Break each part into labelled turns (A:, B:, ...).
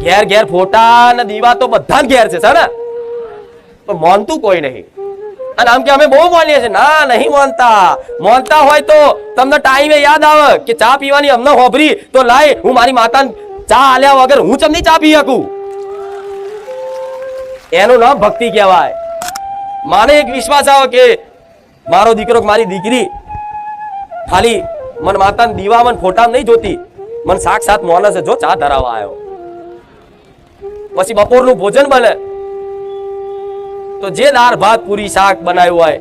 A: ઘેર ઘેર ફોટા ને દીવા તો બધા ઘેર છે ને, પણ માનતું કોઈ નહીં. અને આમ કે અમે બહુ માનીએ છીએ, ના નહીં માનતા હોય તો તમને ટાઈમે યાદ આવે કે ચા પીવાની અમને હોભરી તો લાય હું મારી માતાને ચા આલ્યા વગર હું ચમની ચા પી શકું. એનું નામ ભક્તિ કહેવાય. માને એક વિશ્વાસ આવે કે મારો દીકરો મારી દીકરી ખાલી મન માતાને દીવા મન ફોટા નહીં જોતી, મન સાક્ષાત માણસ જો ચા ધરાવવા આવ્યો. પછી બપોરનું ભોજન બને તો જે દાળ ભાત પૂરી શાક બનાવ્યું હોય,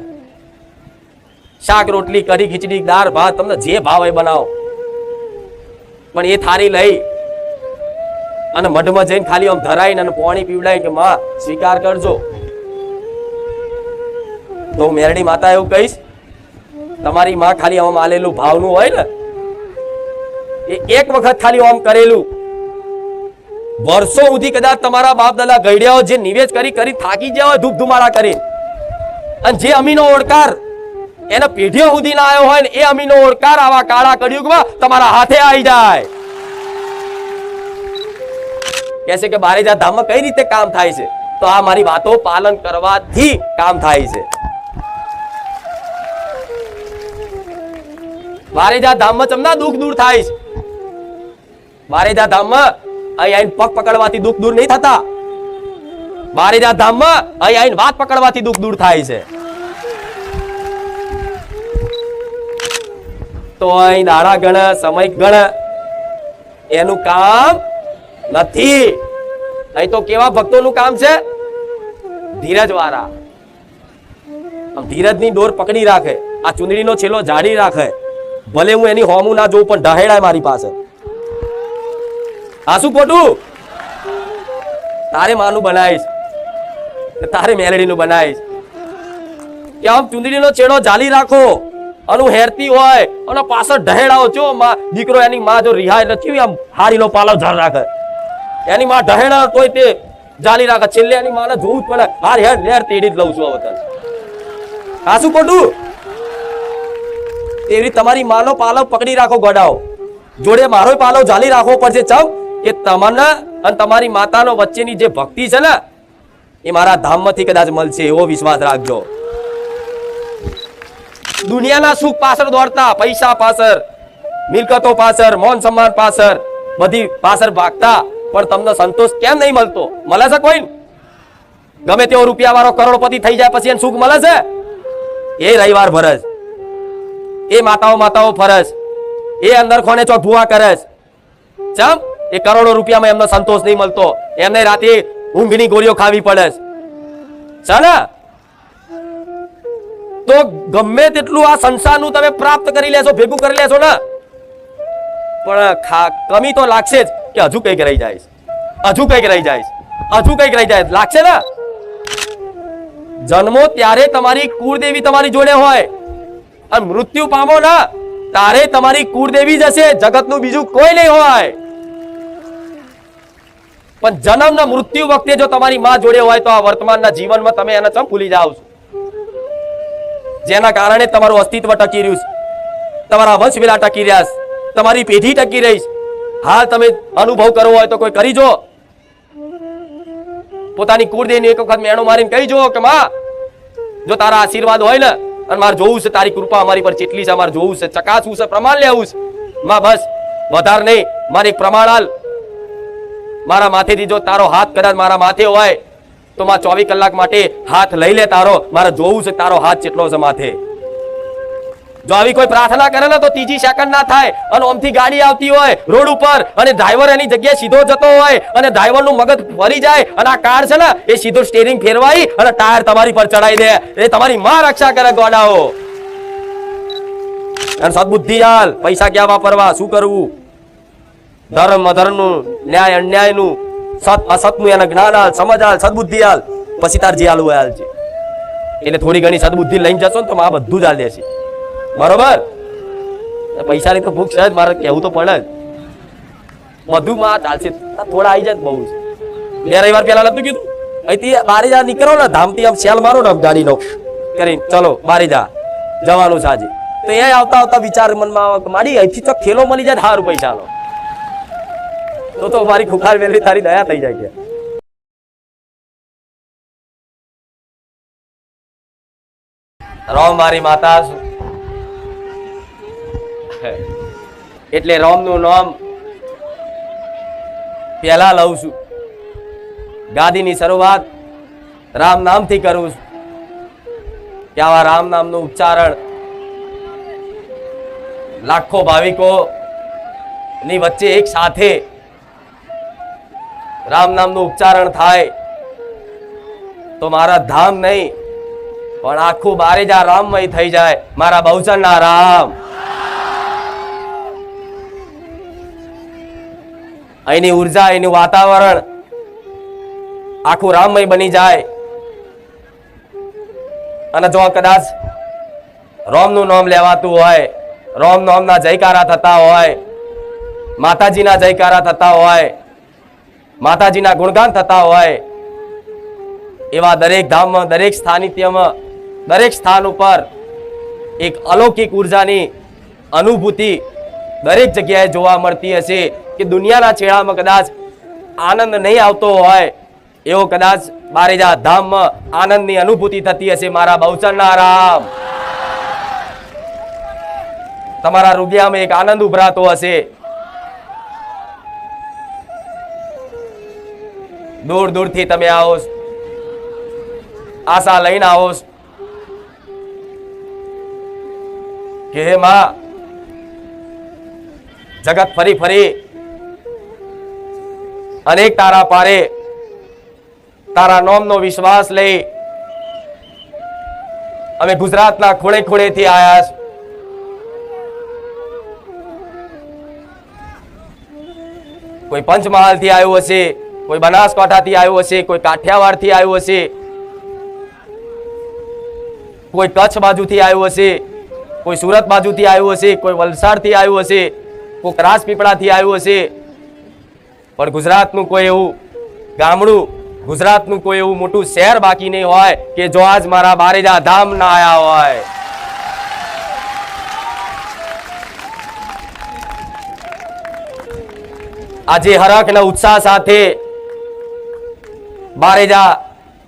A: શાક રોટલી કઢી ખીચડી દાળ ભાત તમને જે ભાવ હોય બનાવો, પણ એ થાળી લઈ અને મઢમાં જઈને ખાલી આમ ધરાઈને અને પાણી પીવડાય કે માં સ્વીકાર કરજો. તો મેરડી માતા એવું કહીશ, તમારી માં ખાલી આમ આલેલું ભાવનું હોય ને એ એક વખત ખાલી આમ કરેલું વર્ષો સુધી કદાચ તમારા બાપ દાદા ગઈડ્યા જે નિવેદ કરી કરી થાકી ગયા હોય ધૂપ ધુમાડા કરી, અને જે અમીનો ઓળકાર એના પેઢીઓ સુધી ના આવ્યો હોય ને એ અમીનો ઓળકાર આવા કાળા કળિયુગમાં તમારા હાથે આવી જાય. કહે કે બારેજા ધામમાં કઈ રીતે કામ થાય છે? તો આ મારી વાતો પાલન કરવાથી કામ થાય છે. બારેજા ધામમાં ચમના દુઃખ દૂર થાય છે. બારેજા ધામમાં અહીં પગ પકડવાથી દુઃખ દૂર નહીં થતા. બારેજા ધામમાં અહીં વાત પકડવાથી દુઃખ દૂર થાય છે. તો અહીં દાડા ગણ સમય ગણ એનું કામ નથી. અહીં તો કેવા ભક્તોનું કામ છે? ધીરજ વાળા. ધીરજની દોર પકડી રાખે, આ ચુંદડીનો છેલ્લો જાડી રાખે. ભલે હું એની હોમું ના જોઉં પણ ઢહેડાય મારી પાસે. આ શું ખોટું? તારે માનું બનાવીશ, તારે મેલડીનું બનાવીશ. કે આમ ચુંદડીનો છેડો જાલી રાખો અને હેરતી હોય અને પાછળ ઢહેડાઓ છો. દીકરો એની માં જો રિહાય નથી આમ હારીનો પાલવ ઝાડ રાખે, એની માં ઢહેડા તોય તે જાલી રાખે. છેલ્લે એની માને જોવું જ પડે, હાર હેર હેર તેડી જ લઉં છું હવે. આ શું ખોટું? એવી તમારી માનો પાલવ પકડી રાખો, ગોડાઓ જોડે મારો પાલવ જાલી રાખવો પડશે. ચમ કે તમને અને તમારી માતાનો વચ્ચેની જે ભક્તિ છે ને એ મારા ધામમાંથી કદાચ મળશે એવો વિશ્વાસ રાખજો. દુનિયાના સુખ પાછળ દોડતા, પૈસા પાછળ, મિલકતો પાછળ, મોન સન્માન પાછળ, બધી પાછળ ભાગતા, પણ તમને સંતોષ કેમ નહીં મળતો? મળે છે કોઈ? ગમે તેવો રૂપિયા વાળો કરોડપતિ થઈ જાય પછી એને સુખ મળે છે? એ રવિવાર ભરસ, એ માતાઓ ફરસ, એ અંદર ખોને ચોક ભૂવા કરે. ચમ એ કરોડો રૂપિયામાં એમનો સંતોષ નહીં મળતો, એમને રાતે ઊંઘની ગોળીઓ ખાવી પડે છે ને? તો ગમે તેટલું આ સંસારનું તમે પ્રાપ્ત કરી લેશો, ભેગું કરી લેશો ને, પણ કમી તો લાગશે જ કે હજુ કઈક રહી જાય, હજુ કઈક રહી જાય, હજુ કઈક રહી જાય, લાગશે ને? જન્મો ત્યારે તમારી કુળદેવી તમારી જોડે હોય અને મૃત્યુ પામો ના તારે તમારી કુળદેવી જશે, જગતનું બીજું કોઈ નહીં હોય. પણ જન્મ ના મૃત્યુ વખતે જો તમારી માં જોડે હોય તો આ વર્તમાનના જીવનમાં તમે એને ચમ ભૂલી જાઓ છો? જેના કારણે તમારું અસ્તિત્વ ટકી રહ્યું છે, તમારા વંશ વેલા ટકી રહ્યા છે, તમારી પેઢી ટકી રહી છે. હાલ તમે અનુભવ કરવો હોય તો કોઈ કરી જો. પોતાની કુળદેવીને એક વખત મેણો મારીને કહી જો કે માં જો તારા આશીર્વાદ હોય ને અને મારે જોવું છે તારી કૃપા અમારી પર કેટલી છે, મારે જોવું છે, ચકાસવું છે, પ્રમાણ લેવું છે. માં બસ વધારે નહીં, મારે એક પ્રમાણ હાલ. મારા માથેથી જો તારો હાથ કદાચ મારા માથે હોય તો માં 24 કલાક માટે હાથ લઈ લે તારો, મારે જોવું છે તારો હાથ કેટલો છે માથે. જો આવી કોઈ પ્રાર્થના કરે ને તો 3 સેકન્ડ ના થાય અને ઓમથી ગાડી આવતી હોય રોડ ઉપર અને ડ્રાઈવર એની જગ્યાએ સીધો જતો હોય અને ડ્રાઈવરનું મગજ ફરી જાય અને આ કાર છે ને એ સીધો સ્ટીયરિંગ ફેરવાઈ અને ટાયર તમારી પર ચડાવી દે. એ તમારી માં રક્ષા કરે ગોડાઓ. અને સદબુદ્ધિ હાલ, પૈસા ક્યાં વાપરવા, શું કરવું, ધર્મ અધર્મનું, ન્યાય અન્યાયનું, સત અસતનું એને જ્ઞાન હાલ, સમજ હાલ, સદબુદ્ધિ હાલ. પછી તાર જે હાલવું હાલ છે. એટલે થોડી ઘણી સદબુદ્ધિ લઈને જશો ને તો માં બધું જ હાલ દેશે. બરોબર? પૈસાની તો ભૂખ છે જ, મારે કેવું તો પડે જ. બધું માં ચાલશે, થોડા આવી જાય બહુ છે. 2 રવિવાર પહેલા નતું કીધું અહીંથી બારે જા નીકળો ને ધામથી આમ સેલ મારો ને ગાડીનો કરી ચલો બારે જા જવાનું છે આજે. તો એ આવતા આવતા વિચાર મનમાં આવે કે મારી અહીંથી તો ખેલો મળી જાય સારું પૈસાનો. તો મારી ખુખાર મેળવી તારી દયા થઈ જાય. રોમ મારી માતા એટલે રોમ નું નામ પહેલા લઉં છું. ગાદીની શરૂઆત રામ નામથી કરું છું કે આવા રામ નામનું ઉચ્ચારણ લાખો ભાવિકો ની વચ્ચે એક સાથે રામ નામનું ઉચ્ચારણ થાય તો મારા ધામ નહીં પણ આખું બારેજા રામમય થઈ જાય. મારા બહુચરના રામ. અહીંની ઉર્જા, એનું વાતાવરણ આખું રામમય બની જાય. અને જો કદાચ રોમનું નામ લેવાતું હોય, રોમ નામના જયકારા થતા હોય, માતાજીના જયકારા થતા હોય, માતાજીના ગુણગાન થતા હોય, એવા દરેક ધામમાં, દરેક સ્થાનિત્યમાં, દરેક સ્થાન ઉપર એક અલૌકિક ઉર્જાની અનુભૂતિ દરેક જગ્યાએ જોવા મળતી હશે કે દુનિયાના છેડામાં કદાચ આનંદ નહીં આવતો હોય એવો કદાચ બારેજા ધામમાં આનંદની અનુભૂતિ થતી હશે. મારા બહુચરના રામ. તમારા હૃદયમાં એક આનંદ ઉભરાતો હશે. દૂર દૂરથી તમે આવો, આશા લઈને આવો કે હે માં, જગત ફરી ફરી અનેક તારા પારે તારા નામનો વિશ્વાસ લઈ અમે ગુજરાતના ખૂણે ખૂણેથી આયા છે. કોઈ પંચમહાલ થી આવ્યું હશે, કોઈ બનાસકાંઠાથી આવ્યું હશે, કોઈ કાઠિયાવાડથી આવ્યું હશે, કોઈ કચ્છ બાજુથી આવ્યું હશે, કોઈ સુરત બાજુથી આવ્યું હશે, કોઈ વલસાડથી આવ્યું હશે, કોઈ રાજપીપળાથી આવ્યું હશે. પણ ગુજરાતનું કોઈ એવું ગામડું, ગુજરાતનું કોઈ એવું મોટું શહેર બાકી નહીં હોય કે જો આજ મારા બારેજા ધામ ના આયા હોય. આજે હરખ અને ઉત્સાહ સાથે બારેજા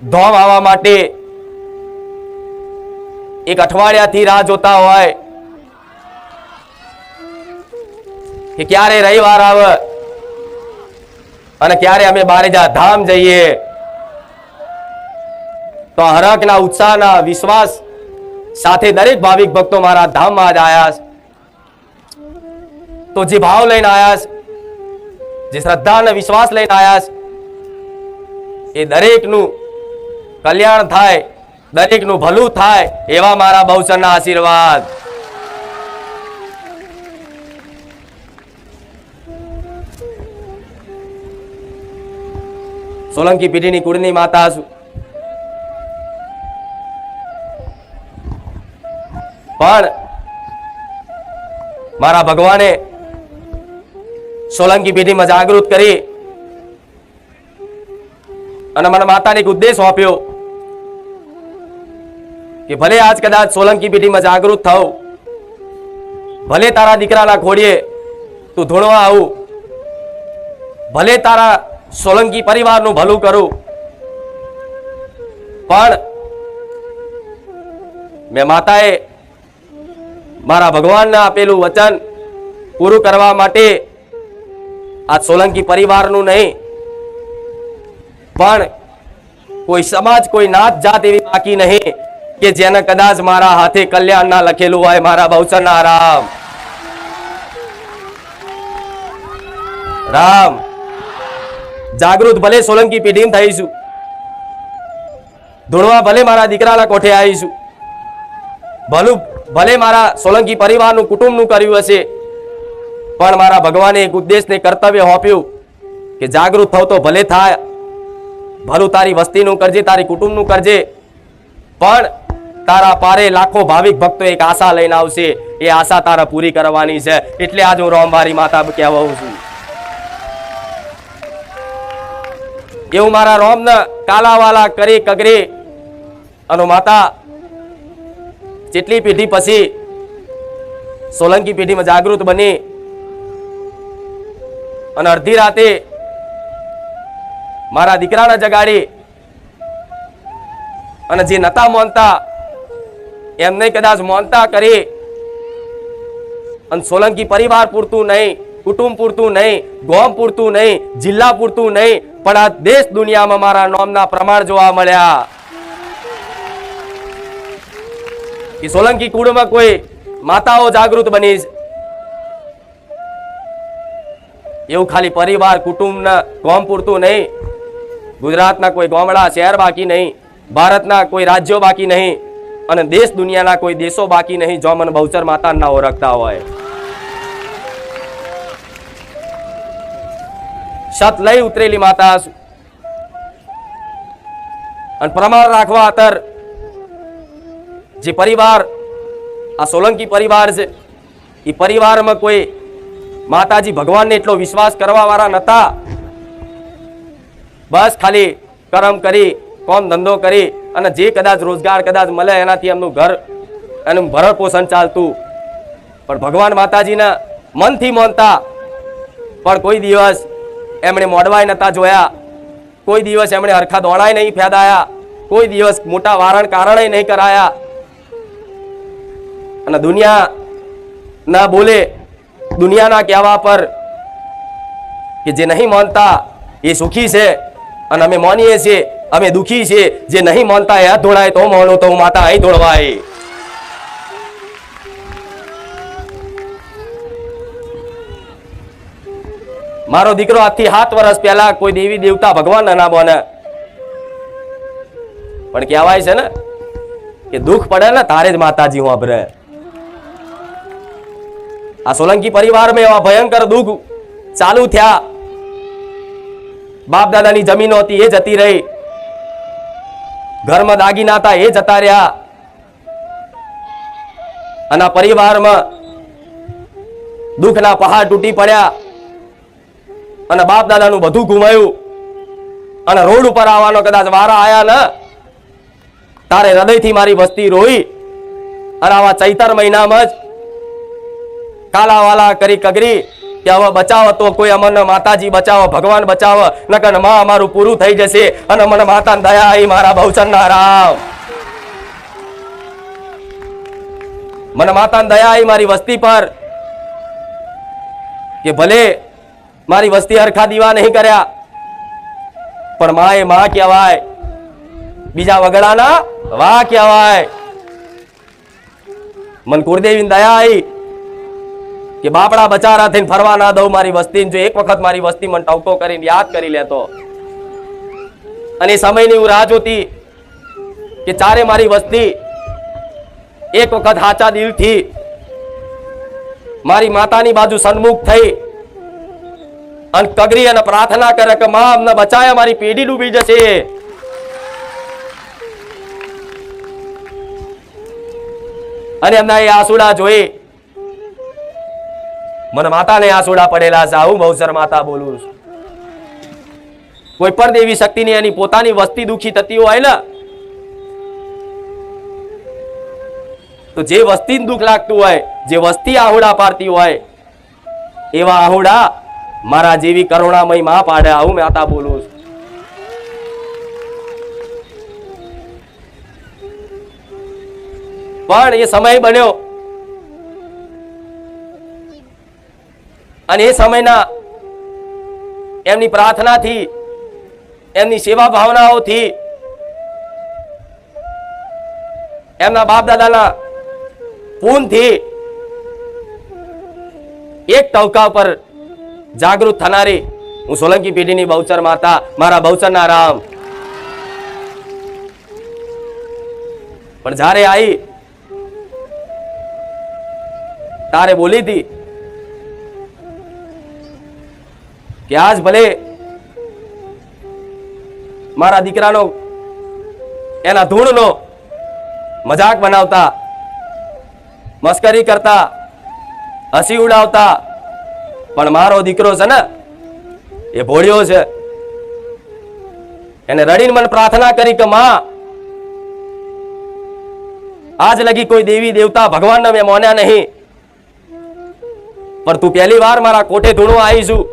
A: ધામ આવવા માટે એક અઠવાડિયાથી રાહ જોતા હોય કે ક્યારે રવિવાર આવે અને ક્યારે અમે બારેજા ધામ જઈએ. તો હરખના ઉત્સાહના વિશ્વાસ સાથે દરેક ભાવિક ભક્તો મારા ધામમાં જ આયા છે. તો જે ભાવ લઈને આયા છે, જે શ્રદ્ધા અને વિશ્વાસ લઈને આયા છે, એ દરેકનું કલ્યાણ થાય, દરેકનું ભલું થાય એવા મારા બહુચરના આશીર્વાદ. સોલંકી પેઢીની કુળની માતા છું, પણ મારા ભગવાને સોલંકી પેઢીમાં જાગૃત કરી અને મને માતાને એક ઉદ્દેશ આપ્યો કે ભલે આજ કદાચ સોલંકી પેઢીમાં જાગૃત થાવ, ભલે તારા દીકરાના ખોડીએ તું ધૂણવા આવું, ભલે તારા સોલંકી પરિવારનું ભલું કરું, પણ મેં માતાએ મારા ભગવાનને આપેલું વચન પૂરું કરવા માટે આ સોલંકી પરિવારનું નહીં પણ કોઈ સમાજ, કોઈ નાત જાત એવી બાકી નહીં કે જેને કદાચ મારા હાથે કલ્યાણ ના લખેલું હોય. મારા બહુચરના રામ. રામ જાગૃત ભલે સોલંકી પેઢી થઈશું, ધૂણવા ભલે મારા દીકરાના કોઠે આવીશું, ભલે મારા સોલંકી પરિવારનું કુટુંબનું કર્યું હશે, પણ મારા ભગવાને એક ઉદ્દેશને કર્તવ્ય સોંપ્યું કે જાગૃત થવ તો ભલે થાય, ભલું તારી વસ્તીનું કરજે, તારી કુટુંબનું કરજે, પણ તારા પારે લાખો ભાવિક ભક્તો એક આશા લઈને આવશે, એ આશા તારા પૂરી કરવાની છે. એટલે આજ હું રોમવારી માતા કહેવાઉં છું. એવું મારા રોમને કાલાવાલા કરી કગરી અને માતા જેટલી પેઢી પછી સોલંકી પેઢીમાં જાગૃત બની અને અડધી રાતે મારા દીકરાને જગાડી અને જે નતા માનતા એમને કદાચ માનતા કરી અને સોલંકી પરિવાર પૂરતું નહીં, કુટુંબ પૂરતું નહીં, ગામ પૂરતું નહીં, જિલ્લા પૂરતું નહીં, પણ આ દેશ દુનિયામાં મારા નામના પ્રમાણ જોવા મળ્યા કે સોલંકી કુળમાં કોઈ માતાઓ જાગૃત બની. એવું ખાલી પરિવાર કુટુંબના ગામ પૂરતું નહીં, ગુજરાતના કોઈ ગામડા શહેર બાકી નહીં, ભારતના કોઈ રાજ્યો બાકી નહીં અને દેશ દુનિયાના કોઈ દેશો બાકી નહીં જો મને બહુચર માતા ના ઓળખતા હોય. સત લઈ ઉતરેલી માતા અને પ્રમાણ રાખવા અત્યાર જે પરિવાર આ સોલંકી પરિવાર છે એ પરિવારમાં કોઈ માતાજી ભગવાનને એટલો વિશ્વાસ કરવા વાળા નતા. બસ ખાલી કર્મ કરી, કોમ ધંધો કરી અને જે કદાચ રોજગાર કદાચ મળે એનાથી એમનું ઘર એનું ભરણ પોષણ ચાલતું. પણ ભગવાન માતાજીના મનથી માનતા, પણ કોઈ દિવસ એમણે મોડવાય નતા જોયા, કોઈ દિવસ એમણે હરખા દોણાય નહીં ફેદાયા, કોઈ દિવસ મોટા વારણ કારણે નહીં કરાયા. અને દુનિયા ના બોલે, દુનિયાના કહેવા પર કે જે નહીં માનતા એ સુખી છે અને અમે માનીએ છીએ, અમે દુખી છીએ. જે નહીં માનતા એ હાથ ધોળાય તો માનું તો માતા અહીં ધોળવાય. મારો દીકરો આજથી 7 વર્ષ પહેલા કોઈ દેવી દેવતા ભગવાન ના બને, પણ કહેવાય છે ને કે દુઃખ પડે ને તારે જ માતાજી વાપરે. આ સોલંકી પરિવારમાં એવા ભયંકર દુઃખ ચાલુ થયા. બાપ દાદાની જમીનો હતી એ જતી રહી, ઘરમાં દાગીના હતા એ જતા રહ્યા અને આ પરિવારમાં દુઃખના પહાડ તૂટી પડ્યા અને બાપ દાદાનું બધું ગુમાયું અને રોડ ઉપર આવવાનો કદાચ વારા આયા ને તારે હૃદયથી મારી વસ્તી રોઈ. અને આવા ચૈતર મહિનામાં જ કાલાવાલા કરી કગરી કે હવે બચાવો તો કોઈ અમને માતાજી બચાવો, ભગવાન બચાવો, નકર માં અમારું પૂરું થઈ જશે. અને મને માતાની દયા આવી મારા બહુચરના રામ, મને માતાની દયા આવી મારી વસ્તી પર કે ભલે મારી વસ્તી હરખા દીવા નહીં કર્યા પણ માં એ માં કહેવાય, બીજા વગડાના વાહ કહેવાય. મન કુળદેવીની દયા આવી કે બાપડા બચારા થઈને ફરવા ના દઉં મારી વસ્તીને. જો એક વખત મારી વસ્તી મને ટવકો કરીને યાદ કરી લેતો અને એ સમયની હું રાહ જોતી કે ચારે મારી વસ્તી એક વખત હાચા દિલથી મારી માતાની બાજુ સન્મુખ થઈ અને કગરી અને પ્રાર્થના કરે કે માં અમને બચાય, મારી પેઢી ડૂબી જશે. અને એમના એ આંસુડા જોઈ મને માતાને આંસુડા પડેલા છે. આવું બહુચર માતા બોલું છું. કોઈ પણ દેવી શક્તિની એની પોતાની વસ્તી દુખી થતી હોય ને તો જે વસ્તીને દુઃખ લાગતું હોય, જે વસ્તી આહુડા પાડતી હોય એવા આહુડા મારા જેવી કરુણામય માં પાડે. આવું માતા બોલું છું. પણ એ સમય બન્યો અને એ સમયના એમની પ્રાર્થનાથી, એમની સેવા ભાવનાઓથી, એમના બાપ દાદાના પૂનથી એક ટવકા પર જાગૃત થનારી હું સોલંકી પેઢીની બહુચર માતા, મારા બહુચરના રામ. પણ જ્યારે આવી તારે બોલી હતી કે આજ ભલે મારા દીકરાનો એના ધૂળનો મજાક બનાવતા, મસ્કરી કરતા, હસી ઉડાવતા, પણ મારો દીકરો છે ને એ ભોળ્યો છે. એને રડીને મને પ્રાર્થના કરી કે માં આજ લગી કોઈ દેવી દેવતા ભગવાનને મેં માન્યા નહીં, પણ તું પહેલી વાર મારા કોઠે ધૂણો આવીશું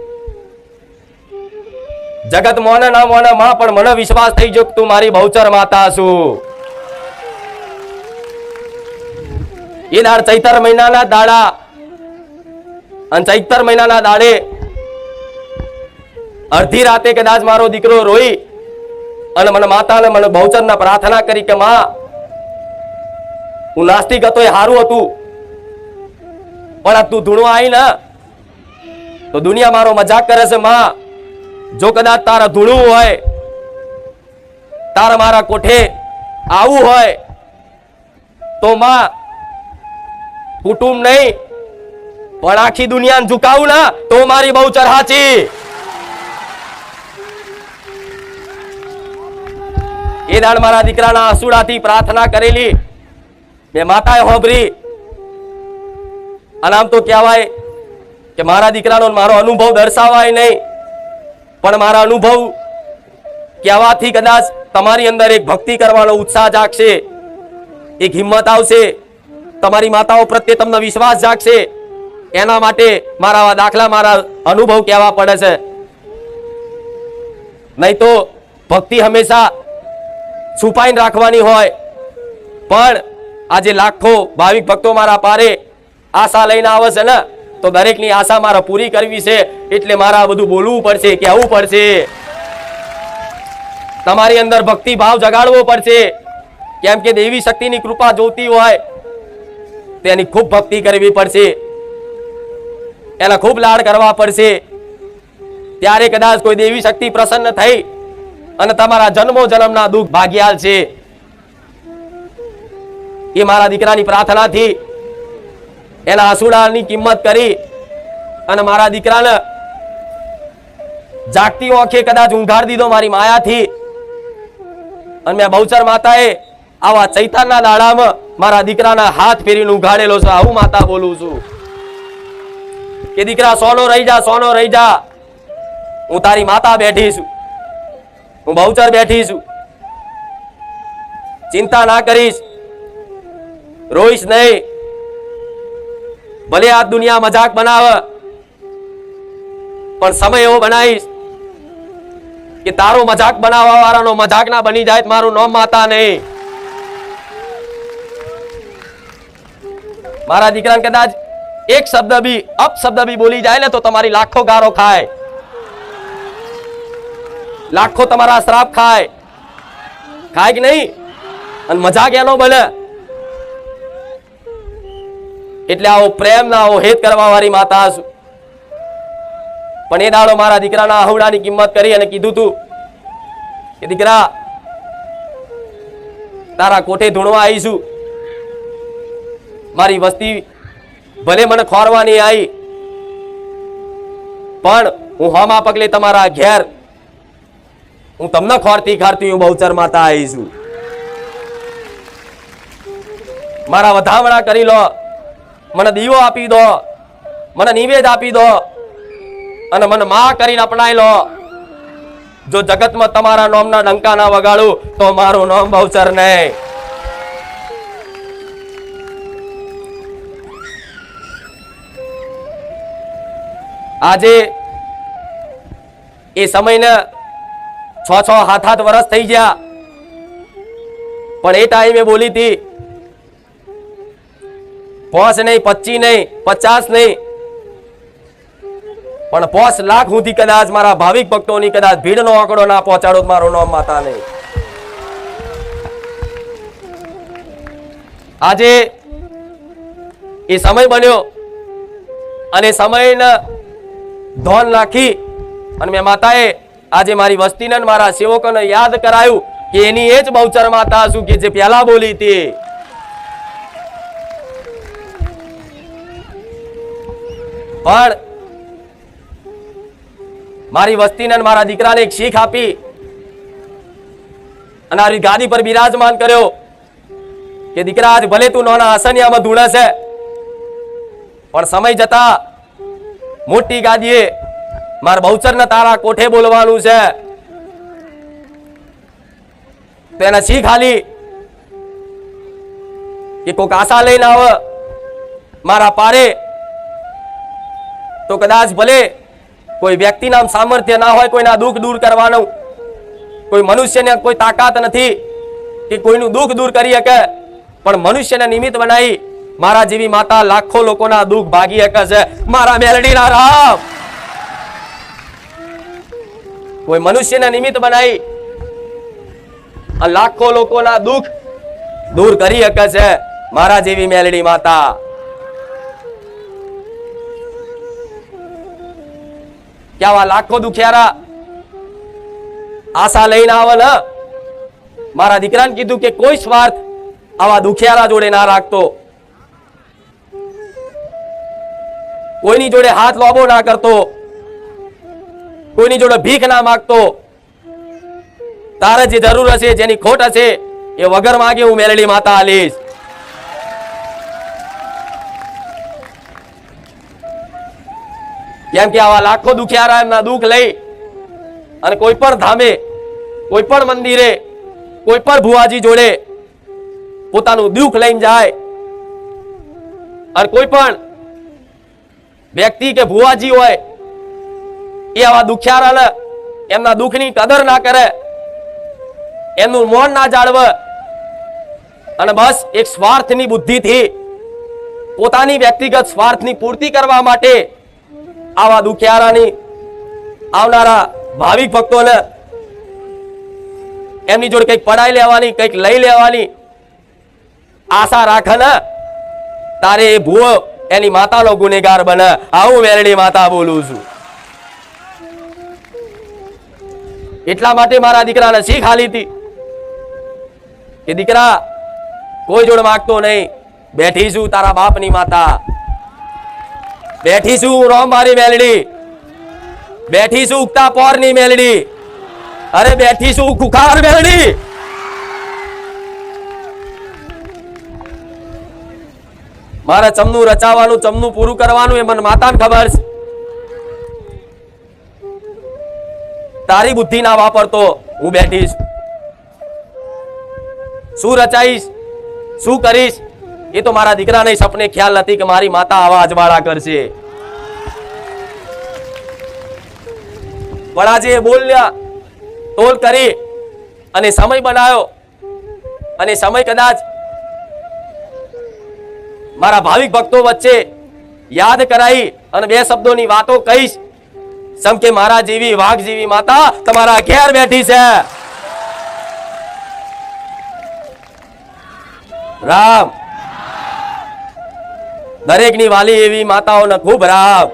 A: જગત મોને ના મોને માં, પણ મને વિશ્વાસ થઈ ગયો કે તું મારી બહુચર માતા છું. એ દાડ ચૈતર મહિનાના દાડા, અને ચૈતર મહિનાના દાડે અડધી રાતે કદાચ મારો દીકરો રોઈ અને મને માતાને મને બહુચરના પ્રાર્થના કરી કે માં, હું નાસ્તિક હતો એ સારું હતું, પણ આ તું ધૂણવા આવી ને તો દુનિયા મારો મજાક કરે છે. માં, જો કદાચ તારા ધૂણવું હોય, તારા મારા કોઠે આવું હોય તો માં, કુટુંબ નહીં પણ આખી દુનિયાને ઝુકાવું ના તો મારી બહુચર હાચી. એ દાડ મારા દીકરાના આંસુડાથી પ્રાર્થના કરેલી મેં માતાએ હોંભરી. અને આમ તો કહેવાય કે મારા દીકરાનો મારો અનુભવ દર્શાવાય નહીં, પણ મારા અનુભવ કહેવાથી કદાચ તમારી અંદર એક ભક્તિ કરવાનો ઉત્સાહ જાગશે, એક હિંમત આવશે, તમારી માતાઓ પ્રત્યે તમને વિશ્વાસ જાગશે. એના માટે મારા દાખલા, મારા અનુભવ કહેવા પડે છે. નહીં તો ભક્તિ હંમેશા છુપાઈને રાખવાની હોય. પણ આજે લાખો ભાવિક ભક્તો મારા પારે આશા લઈને આવે છે ને, તો દરેકની આશા મારે પૂરી કરવી છે, એટલે મારે આ બધું બોલવું પડશે, કહેવું પડશે. તમારી અંદર ભક્તિ ભાવ જગાડવો પડશે, કેમ કે દેવી શક્તિની કૃપા જોતી હોય તેની ખૂબ ભક્તિ કરવી પડશે, એના ખૂબ લાડ કરવા પડશે. ત્યારે કદાચ કોઈ દેવી શક્તિ પ્રસન્ન થઈ અને તમારા જન્મો જન્મના દુઃખ ભાગ્યાલ છે. એ મારા દીકરાની પ્રાર્થનાથી એના આંસુડાની કિંમત કરી અને મારા દીકરાને જાગતી આંખે કદાચ ઊંઘાડી દીધો મારી માયાથી. અને મેં બહુચર માતાએ આવા ચૈતરના દાડામાં મારા દીકરાના હાથ ફેરીને ઊંઘાડેલો છે. આવું માતા બોલું છું કે દીકરા સોનો રહી જા, સોનો રહી જા, હું તારી માતા બેઠી છું, હું બહુચર બેઠી છું, ચિંતા ના કરીશ, રોઈશ નહીં. ભલે આ દુનિયા મજાક બનાવે, પણ સમય એવો બનાવીશ કે તારો મજાક બનાવવા વાળાનો મજાક ના બની જાય. મારું નામ માતા નહીં. મારા દીકરાને કદાચ એક શબ્દ બી અપશબ્દ બી બોલી જાય ને તો તમારી લાખો ગારો ખાય, લાખો તમારા શ્રાપ ખાય. ખાય કે નહીં? અને મજાક એનો બને. એટલે આવો પ્રેમ ના આવો હેત કરવા વાળી માતા છું. પણ એ દાડો મારા દીકરાના આહુડાની કિંમત કરી અને કીધું તું કે દીકરા, તારા કોઠે ધૂણવા આવીશું. મારી વસ્તી ભલે મને ખોરવાની આવી, પણ હું હોમા પગલે તમારા ઘેર હું તમને ખોરતી ખારતી હું બહુચર માતા આવી છું. મારા વધામણા કરી લો, મને દીવો આપી દો, મને નિવેદ આપી દો અને મને માં કરીને અપનાવી લો. જો જગતમાં તમારા નામના ડંકા ના વગાડું તો મારું નામ બહુચર નહીં. આજે એ સમયને 6-7 વર્ષ થઈ ગયા, પણ એ ટાઈમે બોલી હતી 5 નહીં, 25 નહીં, 50 નહીં, પણ 5 લાખ સુધી કદાચ મારા ભાવિક ભક્તોની કદાચ ભીડનો આંકડો ના પહોંચાડો મારું નામ માતા નહીં. આજે એ સમય બન્યો અને સમયને ધોન નાખી અને મેં માતાએ આજે મારી વસ્તીને મારા સેવકોને યાદ કરાયું કે એની એ જ બહુચર માતા છું કે જે પહેલા બોલી હતી. પણ મારી વસ્તીને મારા દીકરાને એક શીખ આપી અને આ ગાદી પર બિરાજમાન કર્યો કે દીકરા, આજ ભલે તું નાના આસનિયામાં ધૂણે છે, પણ સમય જતા મોટી ગાદીએ મારા બહુચરને તારા કોઠે બોલવાનું છે. તો એના શીખ આલી કે કોઈક આશા લઈને આવે મારા પારે, તો કદાચ ભલે કોઈ વ્યક્તિના સામર્થ્ય ના હોય કોઈના દુઃખ દૂર કરવાનું, કોઈ મનુષ્યને કોઈ તાકાત નથી કે કોઈનું દુઃખ દૂર કરી શકે, પણ મનુષ્યને નિમિત્ત બનાવી મારા જેવી માતા લાખો લોકોના દુઃખ ભાગી શકે છે. મારા મેલડીના રામ કોઈ મનુષ્યને નિમિત્ત બનાવી લાખો લોકોના દુઃખ દૂર કરી શકે છે. મારા જેવી મેલડી માતા. કે આવા લાખો દુખિયારા આશા લઈને આવે ને, મારા દીકરાને કીધું કે કોઈ સ્વાર્થ આવા દુખિયારા જોડે ના રાખતો, કોઈની જોડે હાથ લોબો ના કરતો, કોઈની જોડે ભીખ ના માંગતો. તારે જે જરૂર હશે, જેની ખોટ હશે, એ વગર માંગે હું મેલડી માતા આલીશ. કેમ કે આવા લાખો દુખિયારા એમના દુઃખ લઈ અને કોઈ પણ ધામે, કોઈ પણ મંદિરે, કોઈ પણ ભુવાજી જોડે પોતાનું દુઃખ લઈને જાય. અને કોઈ પણ વ્યક્તિ કે ભુવાજી હોય એ આવા દુખિયારાને એમના દુઃખની કદર ના કરે, એમનું મૌન ના જાળવે અને બસ એક સ્વાર્થની બુદ્ધિથી પોતાની વ્યક્તિગત સ્વાર્થની પૂર્તિ કરવા માટે આવા દુખિયારાની આવનારા ભાવિક ભક્તોને એમની જોડે કંઈક પડાઈ લેવાની, કંઈક લઈ લેવાની આશા રાખે ને, તારે એ ભૂવો એની માતાનો ગુનેગાર બને. આવું મેલડી માતા બોલું છું. એટલા માટે મારા દીકરાને શીખ આલી હતી કે દીકરા કોઈ જોડે માગતો નહીં, બેઠી છું તારા બાપની માતા, બેઠી છું રોમ મારી મેલડી, બેઠી છું ઉગતા પોરની મેલડી, અરે બેઠી છું ખુખાર મેલડી. મારે ચમનું રચાવાનું, ચમનું પૂરું કરવાનું એ મને માતાને ખબર છે. તારી બુદ્ધિ ના વાપરતો હું બેઠીશ. શું રચાઈશ, શું કરીશ, એ તો મારા દીકરાને સપને ખ્યાલ નથી કે મારી માતા આવા અજવાળા કરશે. પણ આજે બોલ્યા, તોલ કરી અને સમય બનાવ્યો, અને સમય કદાચ મારા ભાવિક ભક્તો વચ્ચે યાદ કરાઈ અને બે શબ્દોની વાતો કહીશ. સમ કે મારા જેવી વાઘ જેવી માતા તમારા ઘેર બેઠી છે. રામ દરેકની વાલી એવી માતાઓને ખૂબ રામ.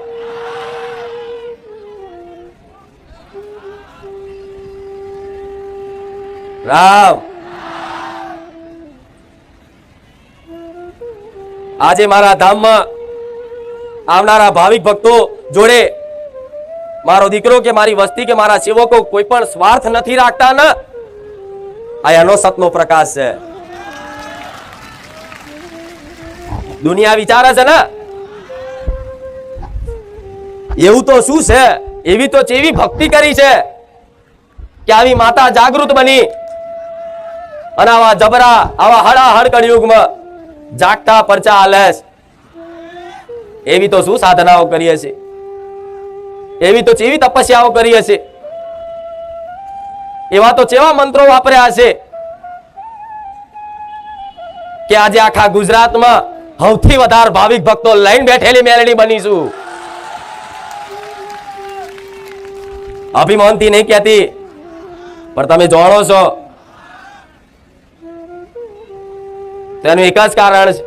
A: રામ આજે મારા ધામમાં આવનારા ભાવિક ભક્તો જોડે મારો દીકરો કે મારી વસ્તી કે મારા સેવકો કોઈ પણ સ્વાર્થ નથી રાખતા ને, આ એનો સતનો પ્રકાશ છે. દુનિયા વિચારે છે ને એવું તો શું છે, એવી તો ચેવી ભક્તિ કરી છે કે આવી માતા જાગૃત બની અને આવા જબરા, આવા હળાહળ કળિયુગમાં જાગતા પરચા આલેસ. એવી તો શું સાધનાઓ કરી હશે, એવી તો ચેવી તપસ્યાઓ કરી હશે, એવા તો ચેવા મંત્રો વાપર્યા હશે કે આજે આખા ગુજરાતમાં સૌથી વધારે ભાવિક ભક્તો લઈને બેઠેલી મેલડી બનીશું. અભિમાનથી નહીં કહેતી, પણ તમે જાણો છો તેનું એક જ કારણ છે,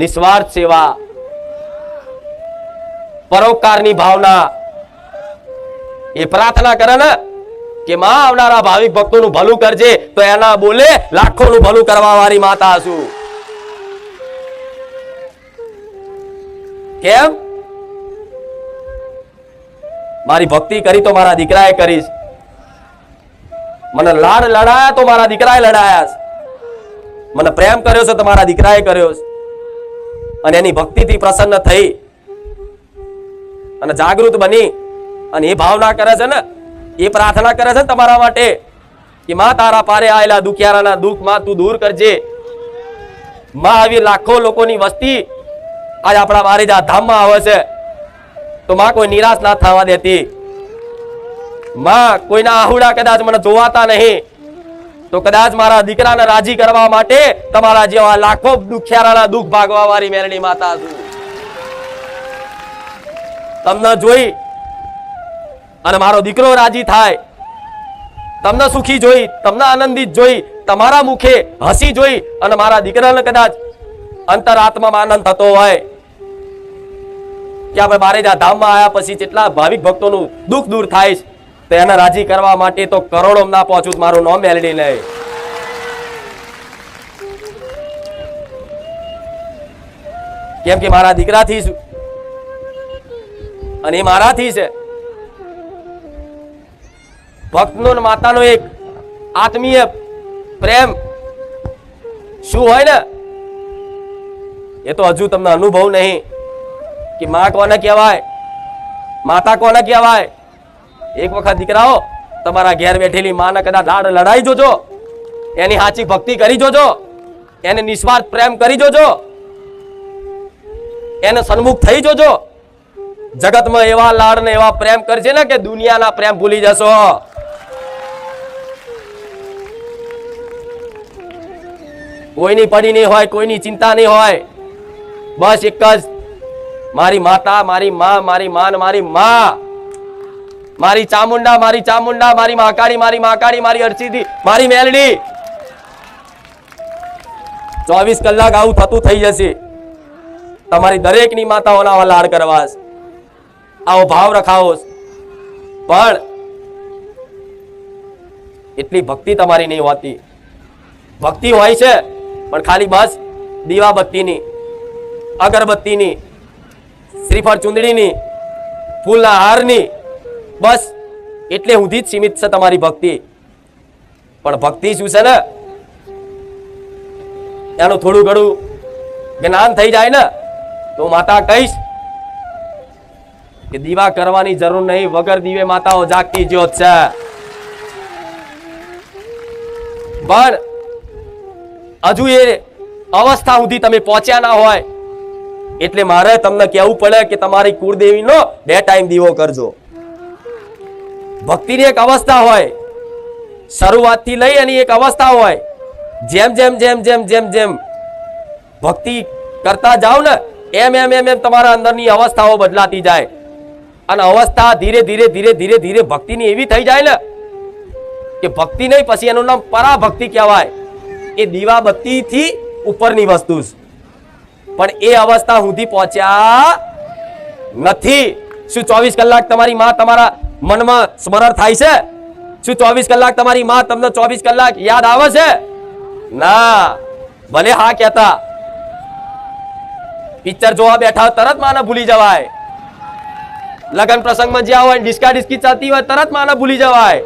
A: નિસ્વાર્થ સેવા, પરોપકારની ભાવના. એ પ્રાર્થના કરે ને કે માં આવનારા ભાવિક ભક્તોનું ભલું કરજે, તો એના બોલે લાખોનું ભલું કરવા વાળી માતા છું. કેમ? મારી ભક્તિ કરી તો મારા દીકરાએ કરીશ, મને લાડ લડાયા તો મારા દીકરાએ લડાયા, મને પ્રેમ કર્યો છે તો મારા દીકરાએ કર્યો છે. અને એની ભક્તિથી પ્રસન્ન થઈ અને જાગૃત બની અને એ ભાવના કરે છે ને, એ પ્રાર્થના કરે છે તમારા માટે કે માં તારા પારે આયેલા દુખિયારાના દુઃખ માં તું દૂર કરજે. માં આવી લાખો લોકોની વસ્તી આજ આપણા મારીજા ધામમાં આવે છે. તો માં કોઈ નિરાશ ના થવા દેતી. માં કોઈના આહુડા કદાચ મને જોવાતા નહીં તો કદાચ મારા દીકરાને રાજી કરવા માટે તમારા જેવા લાખો દુખિયારાના દુઃખ ભાગવા વાળી મેલડી માતા છું. તમને જોઈ અને મારો દીકરો રાજી થાય, તમને સુખી જોઈ, તમને આનંદિત જોઈ, તમારા મુખે હસી જોઈ અને મારા દીકરાને કદાચ અંતરાત્મામાં આનંદ થતો હોય કે આપણે બારેજા ધામમાં આવ્યા પછી જેટલા ભાવિક ભક્તોનું દુઃખ દૂર થાય તો એને રાજી કરવા માટે તો કરોડો ના પહોંચું મારું નામ મેલડી લે. કેમ કે મારા દીકરાથી છું અને એ મારાથી છે. ભક્તનો ને માતાનો એક આત્મીય પ્રેમ શું હોય ને એ તો હજુ તમને અનુભવ નહીં કે માં કોને કહેવાય, માતા કોને કહેવાય. એક વખત દીકરાઓ તમારા ઘેર બેઠેલી માને કદાચ લાડ લડાઈ જોજો, એની સાચી ભક્તિ કરી જોજો, એને નિસ્વાર્થ પ્રેમ કરી જોજો, એને સન્મુખ થઈ જોજો. જગતમાં એવા લાડ ને એવા પ્રેમ કરશે ને કે દુનિયાના પ્રેમ ભૂલી જશો. કોઈની પડી નહીં હોય, કોઈની ચિંતા નહીં હોય, બસ એક જ મારી માતા, મારી માં, મારી માન, મારી માં, મારી ચામુંડા, મારી ચામુંડા, મારી મહાકાળી, મારી મહાકાળી, મારી અર્ચિતી, મારી મેલડી. 24 કલાક આવું થતું થઈ જશે. તમારી દરેકની માતાઓના લાડ કરવા, આવો ભાવ રખાવો, પણ એટલી ભક્તિ તમારી નહીં હોતી. ભક્તિ હોય છે પણ ખાલી બસ દીવાબત્તીની, અગરબત્તીની, શ્રીફળ ચુંદડીની, ફૂલના હારની, બસ એટલે સુધી જ સીમિત છે તમારી ભક્તિ. પણ ભક્તિ શું છે ને એનું થોડું ઘણું જ્ઞાન થઈ જાય ને તો માતા કહીશ કે દીવા કરવાની જરૂર નહીં, વગર દીવે માતાઓ જાગતી જ્યોત છે. પણ હજુ એ અવસ્થા સુધી તમે પહોંચ્યા ના હોય એટલે મારે તમને કહેવું પડે કે તમારી કુળદેવીનો 2 ટાઈમ દીવો કરજો. ભક્તિની એક અવસ્થા હોય, શરૂઆતથી લઈ એની એક અવસ્થા હોય. જેમ જેમ જેમ જેમ જેમ જેમ ભક્તિ કરતા જાઓ ને એમ એમ એમ એમ તમારા અંદરની અવસ્થાઓ બદલાતી જાય અને અવસ્થા ધીરે ધીરે ધીરે ધીરે ધીરે ભક્તિની એવી થઈ જાય ને કે ભક્તિ નહીં, પછી એનું નામ પરાભક્તિ કહેવાય. એ દીવાબત્તીથી ઉપરની વસ્તુ છે, પણ એ અવસ્થા સુધી પહોંચ્યા નથી. શું 24 કલાક તમારી માં તમારા મનમાં સ્મરણ થાય છે? શું 24 કલાક તમારી માં તમને 24 કલાક યાદ આવે છે? ના. ભલે હા કહેતા, પિક્ચર જોવા બેઠા તરત માને ભૂલી જવાય, લગન પ્રસંગમાં જ્યાં હોય ડિસ્કા ડિસ્કી ચાલતી હોય તરત માને ભૂલી જવાય,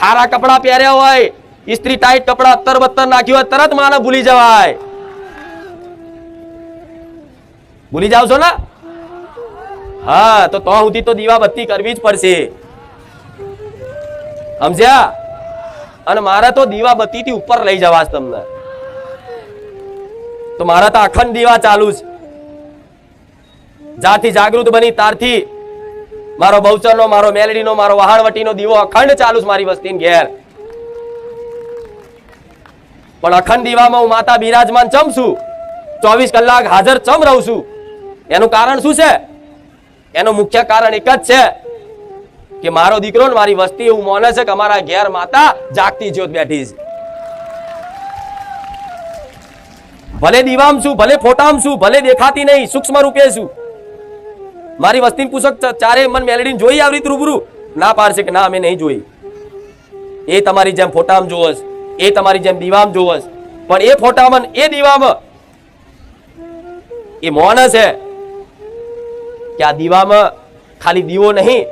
A: સારા કપડા પહેર્યા હોય, ઇસ્ત્રી ટાઈટ કપડા અત્તર બત્તર નાખ્યું હોય તરત માને ભૂલી જવાય. ભૂલી જાવ છો ને? હા, તો સુધી તો દીવાબત્તી કરવી જ પડશે, સમજ્યા? અને મારે તો દીવાબત્તી થી ઉપર લઈ જવા તમને, તો મારા તો અખંડ દીવા ચાલુ છે. જ્યારથી જાગૃત બની ત્યારથી મારો બહુચરનો, મારો મેલડીનો, મારો વહાણવટીનો દીવો અખંડ ચાલુ છે મારી વસ્તીની ઘેર. પણ અખંડ દીવામાં હું માતા બિરાજમાન ચમ છું, 24 કલાક હાજર ચમ રહું છું? એનું કારણ શું છે? એનું મુખ્ય કારણ એક જ છે કે મારો દીકરો ને મારી વસ્તી એવું માને છે કે અમારા ઘેર માતા જાગતી જ્યોત બેઠી છે. ભલે દીવામ છું, ભલે ફોટામ છું, ભલે દેખાતી નહીં, સૂક્ષ્મ રૂપે છું. મારી વસ્તી પૂછો ચારે મન મેલડીને જોઈ આવી રીતે રૂબરૂ? ના પાડશે કે ના અમે નહીં જોઈ. એ તમારી જેમ ફોટામ જોવસ, એ તમારી જેમ દીવામ જોવસ, પણ એ ફોટામાં એ દીવામાં એ મોને છે કે આ દીવામાં ખાલી દીવો નહીં,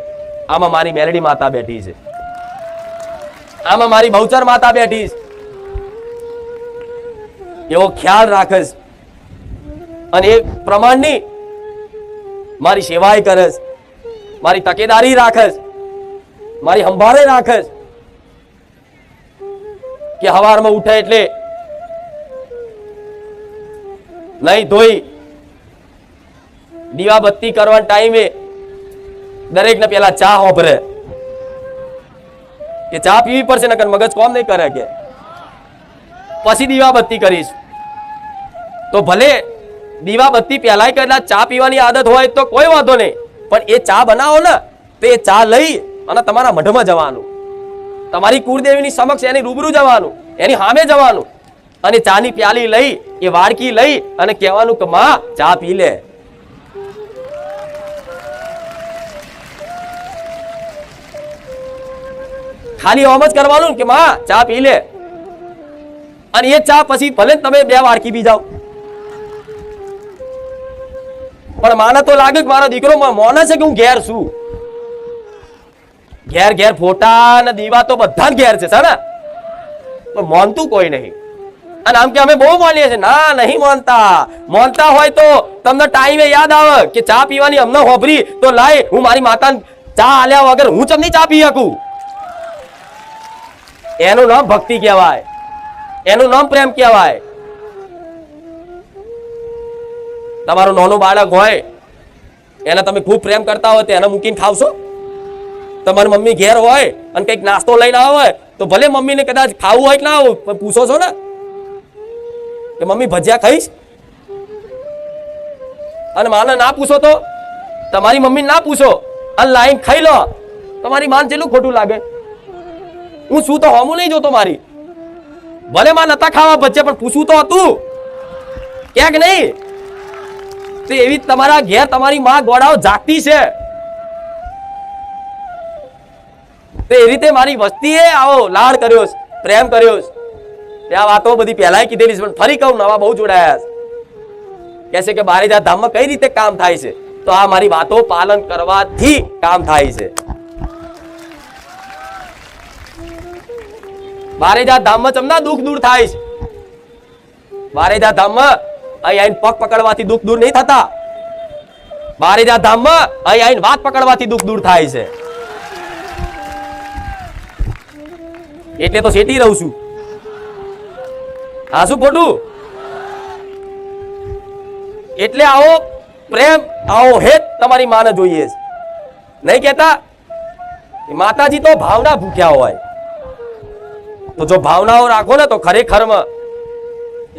A: આમાં મારી મેલડી માતા બેઠી છે, આમાં મારી બહુચર માતા બેઠી છે. એવો ખ્યાલ રાખે અને એ પ્રમાણની મારી સેવાય કરે, મારી તકેદારી રાખે, મારી સંભાળે રાખે કે સવારમાં ઉઠે એટલે નહીં ધોઈ દીવાબત્તી કરવાના ટાઈમે દરેકને પેલા ચા હોભરે કે ચા પીવી પડશે, નકર મગજ કોમ નહીં કરે કે પછી દીવાબત્તી કરીશ. તો ભલે દીવાબત્તી પહેલાય કરેલા ચા પીવાની આદત હોય તો કોઈ વાંધો નહીં, પણ એ ચા બનાવો ને તો એ ચા લઈ અને તમારા મઢમાં જવાનું, તમારી કુળદેવીની સમક્ષ એની રૂબરૂ જવાનું, એની સામે જવાનું અને ચાની પ્યાલી લઈ એ વાડકી લઈ અને કહેવાનું કે માં ચા પી લે. ખાલી ઓમ જ કરવાનું કે માં ચા પી લે, અને એ ચા પછી ભલે તમે 2 વાડકી પી જાઓ, પણ માને તો લાગે કે મારો દીકરો મોને છે કે હું ઘેર છું. ઘેર ઘેર ફોટા ને દીવા તો બધા જ ઘેર છે ને, પણ માનતું કોઈ નહીં. અને આમ કે અમે બહુ માનીએ છીએ, ના નહીં માનતા. માનતા હોય તો તમને ટાઈમે યાદ આવે કે ચા પીવાની અમને હોભરી તો લાય હું મારી માતાને ચા આલ્યા વગર હું ચમની ચા પી શકું. એનું નામ ભક્તિ કહેવાય, એનું નામ પ્રેમ કહેવાય. તમારું નાનું બાળક હોય એને તમે ખૂબ પ્રેમ કરતા હોય તો એને મૂકીને ખાવશો? તમારી મમ્મી ઘેર હોય અને કંઈક નાસ્તો લઈને આવે તો ભલે મમ્મીને કદાચ ખાવું હોય કે ના આવું પણ પૂછો છો ને કે મમ્મી ભજીયા ખાઈશ? અને માને ના પૂછો તો તમારી મમ્મી ના પૂછો અને લાઈન ખાઈ લો, તમારી માન જેટલું ખોટું લાગે. હું શું તો હોમું નહીં જોતો મારી, ભલે માં નતા ખાવા ભજીયા પણ પૂછવું તો હતું ક્યાંક નહીં. તો એવી તમારા ઘેર તમારી માં ગોળાઓ જાગતી છે. તો એ રીતે મારી વસ્તીએ આવો લાડ કર્યો, પ્રેમ કર્યો. આ વાતો બધી પહેલાય કીધેલી છે પણ ફરી કહું, નવા બહુ જોડાયા છે. કહે છે કે બારેજા ધામમાં કઈ રીતે કામ થાય છે, તો આ મારી વાતો પાલન કરવાથી કામ થાય છે. બારેજા ધામમાં ચમના દુઃખ દૂર થાય છે. બારેજા ધામમાં અહીં આઈને પગ પકડવાથી દુઃખ દૂર નહીં થતા. બારેજા ધામમાં અહીં આઈને વાત પકડવાથી દુઃખ દૂર થાય છે. એટલે તો શેટી રહું છું. હા શું ખોટું? એટલે આવો પ્રેમ, આવો હેત તમારી માને જોઈએ છે. નહીં કેતા માતાજી તો ભાવના ભૂખ્યા હોય, તો જો ભાવનાઓ રાખો ને તો ખરેખરમાં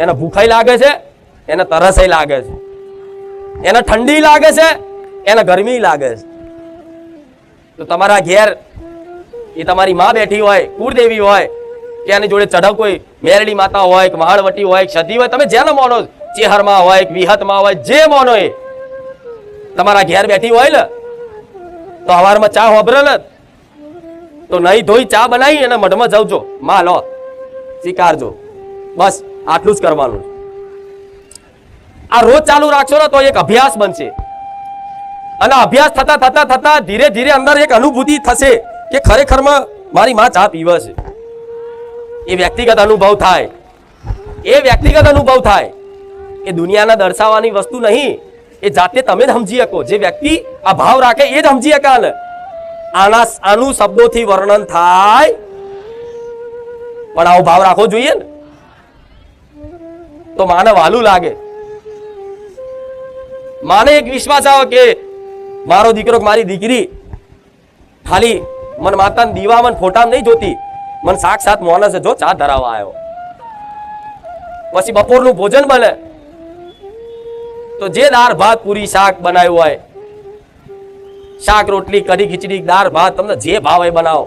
A: એને ભૂખાઈ લાગે છે, એને તરસઈ લાગે છે, એને ઠંડી લાગે છે, એને ગરમી લાગે છે. તો તમારા ઘેર એ તમારી માં બેઠી હોય, કુળદેવી હોય કે એની જોડે ચઢવ કોઈ મેરડી માતા હોય કે મહાળવટી હોય કે સતી હોય, તમે જેને માનો, ચેહરમાં હોય કે વિહતમાં હોય, જે માનો એ તમારા ઘેર બેઠી હોય ને તો સવારમાં ચા હોભરે ને તો નહીં ધોઈ ચા બનાવી અને મઢમાં જવજો, માં લો સ્વીકારજો. બસ આટલું જ કરવાનું. આ રોજ ચાલુ રાખશો ને તો એક અભ્યાસ બનશે, અને અભ્યાસ થતા થતા થતા ધીરે ધીરે અંદર એક અનુભૂતિ થશે કે ખરેખરમાં મારી માં ચા પીવે છે. એ વ્યક્તિગત અનુભવ થાય, એ વ્યક્તિગત અનુભવ થાય. એ દુનિયાના દર્શાવવાની વસ્તુ નહીં, એ જાતે તમે જ સમજી શકો. જે વ્યક્તિ આ ભાવ રાખે એ જ સમજી શકે. ને આનું શબ્દોથી વર્ણન થાય પણ આવો ભાવ રાખવો જોઈએ ને તો માને વાલું લાગે. માને એક વિશ્વાસ આવે કે મારો દીકરો મારી દીકરી ખાલી મન માતા દીવા મન ફોટા નહીં જોતી, મન સાક્ષાત માણસ જો ચા ધરાવવા આવ્યો. પછી બપોરનું ભોજન બને તો જે દાળ ભાત પૂરી શાક બનાવ્યું હોય, શાક રોટલી કઢી ખીચડી દાળ ભાત તમને જે ભાવ એ બનાવો,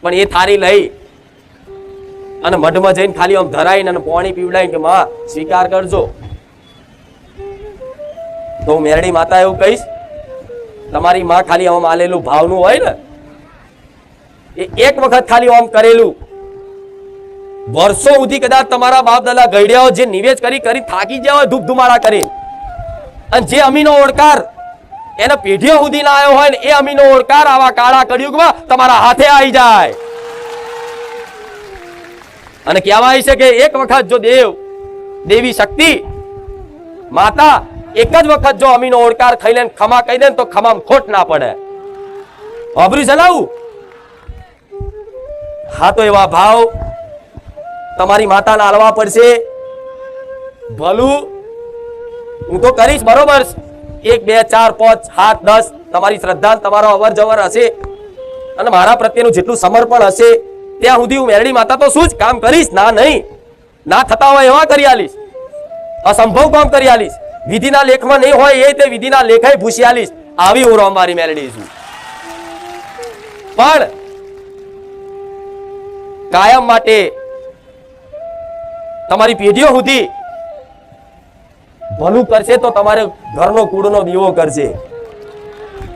A: પણ એ થાળી લઈ અને મઢમાં જઈને ખાલી આમ ધરાઈને અને પાણી પીવડાવીને કે માં સ્વીકાર કરજો. તો હું મેરડી માતા એવું કહીશ, તમારી માં ખાલી આમ આલેલું ભાવનું હોય ને એ એક વખત ખાલી આમ કરેલું વર્ષો સુધી કદાચ તમારા બાપ દાદા ગઈડ્યાઓ જે નિવેદ કરી કરી થાકી ગયા હોય ધૂપ ધુમાડા કરી, અને જે અમીનો ઓળકાર એને પેઢીઓ સુધી ના આવ્યો હોય ને એ અમીનો ઓળકાર આવા કાળા કળિયુગમાં તમારા હાથે આવી જાય. અને કહેવાય છે કે એક વખત જો દેવી શક્તિ માતા એક જ વખત જો અમીનો ઓળકાર ખાઈ લે ખમા કહી દે તો ખમામાં ખોટ ના પડે. અબરી ચલાવું. હા તો એવા ભાવ તમારી માતાને આલવા પડશે. ભલું હું તો કરીશ બરોબર, 1 2 4 5 7 10 તમારી શ્રદ્ધા તમારો અવર જવર હશે અને મારા પ્રત્યેનું જેટલું સમર્પણ હશે ત્યાં સુધી હું મેરડી માતા તો શું જ કામ કરીશ. ના નહીં, ના થતા હોય એવા કરી આલીશ, અસંભવ કામ કરી આલીશ, વિધિના લેખમાં નહીં હોય એ તે વિધિના લેખાય ભૂસી આલીશ. આવી હું રોમવારી મેલડી છું. પણ કાયમ માટે તમારી પેઢીઓ સુધી ભલું કરશે તો તમારે ઘરનો કુળનો દીવો કરશે,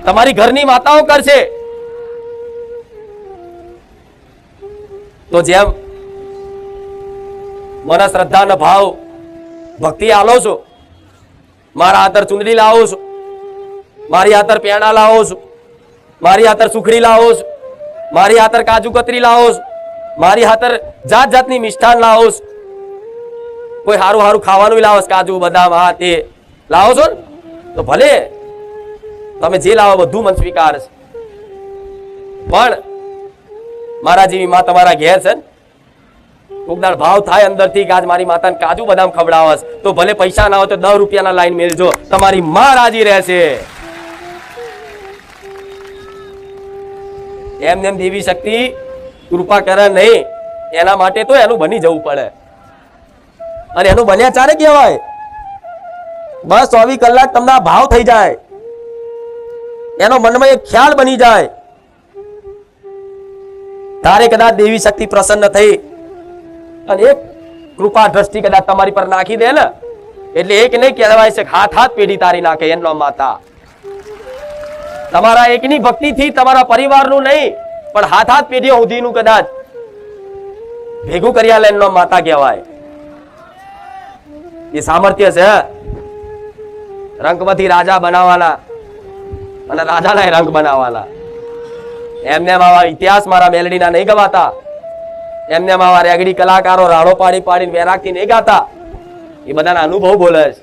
A: તમારી ઘરની માતાઓ કરશે. તો જેમ મને શ્રદ્ધા અને ભાવ ભક્તિ આલો છો, મારા હાથર ચુંદડી લાવો છો, મારી હાથર પેંડા લાવો છો, મારી હાથર સુખડી લાવો છો, મારી હાથર કાજુ કતરી લાવો છો, મારી હાથર જાત જાતની મિષ્ઠાન લાવો છો, કોઈ હારું હારું ખાવાનું લાવો છો, કાજુ બદામ આ તે લાવો છો ને, તો ભલે તમે જે લાવો બધું મન સ્વીકાર છે. પણ મારા જેવી માં તમારા ઘેર છે, કોકદાળ ભાવ થાય અંદરથી કે આજ મારી માતાને કાજુ બદામ ખવડાવસ, તો ભલે પૈસા ના હોય તો 10 રૂપિયાના લાઈન મેળજો, તમારી માં રાજી રહેશે. એમ દેવી શક્તિ કૃપા કરે નહીં, એના માટે તો એનું બની જવું પડે. અને એનું બન્યા ચારે કહેવાય. બસ 24 કલાક તમને ભાવ થઈ જાય, એનો મનમાં એક ખ્યાલ બની જાય, તારે કદાચ દેવી શક્તિ પ્રસન્ન થઈ અને એક કૃપા દ્રષ્ટિ કદાચ તમારી પર નાખી દે ને, એટલે એક નહીં કહેવાય છે હાથ હાથ પેઢી તારી નાખે એનો માતા. તમારા એકની ભક્તિથી તમારા પરિવારનું નહીં પણ હાથ હાથ પેઢીઓ સુધીનું કદાચ ભેગું કર્યા લે એનો માતા કહેવાય. એ સામર્થ્ય છે રંગમાંથી રાજા બનાવવાના અને રાજાના રંગ બનાવવાના. એમને આવા ઇતિહાસ મારા મેલડીના નહીં ગવાતા, એમને આવા રેગડી કલાકારો રાડો પાડી પાડીને વેરાગથી નહીં ગાતા. એ બધાના અનુભવ બોલે છે.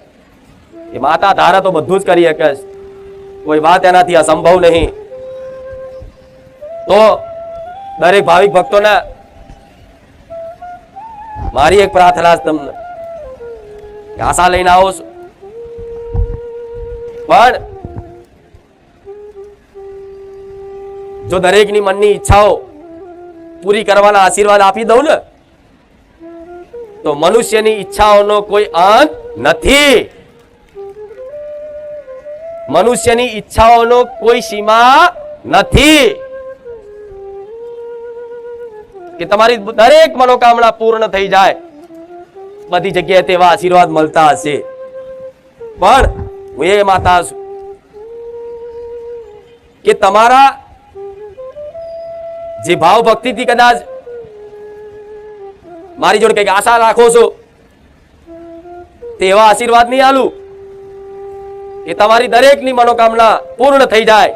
A: એ માતા ધારે તો બધું જ કરી શકે, કોઈ વાત એનાથી અસંભવ નહીં. તો દરેક ભાવિક ભક્તોને મારી એક પ્રાર્થના છે, તમને આશા લઈને આવો છો, પણ જો દરેકની મનની ઈચ્છાઓ પૂરી કરવાના આશીર્વાદ આપી દઉં ને, તો મનુષ્યની ઈચ્છાઓનો કોઈ અંત નથી, મનુષ્યની ઈચ્છાઓનો કોઈ સીમા નથી, કે તમારી દરેક મનોકામના પૂર્ણ થઈ જાય. બધી જગ્યાએ તેવા આશીર્વાદ મળતા હશે, પણ હું એ માતા છું કે તમારા જે ભાવ ભક્તિથી કદાચ મારી જોડે કઈક આશા રાખો છો, તેવા આશીર્વાદ નહીં આલું કે તમારી દરેકની મનોકામના પૂર્ણ થઈ જાય,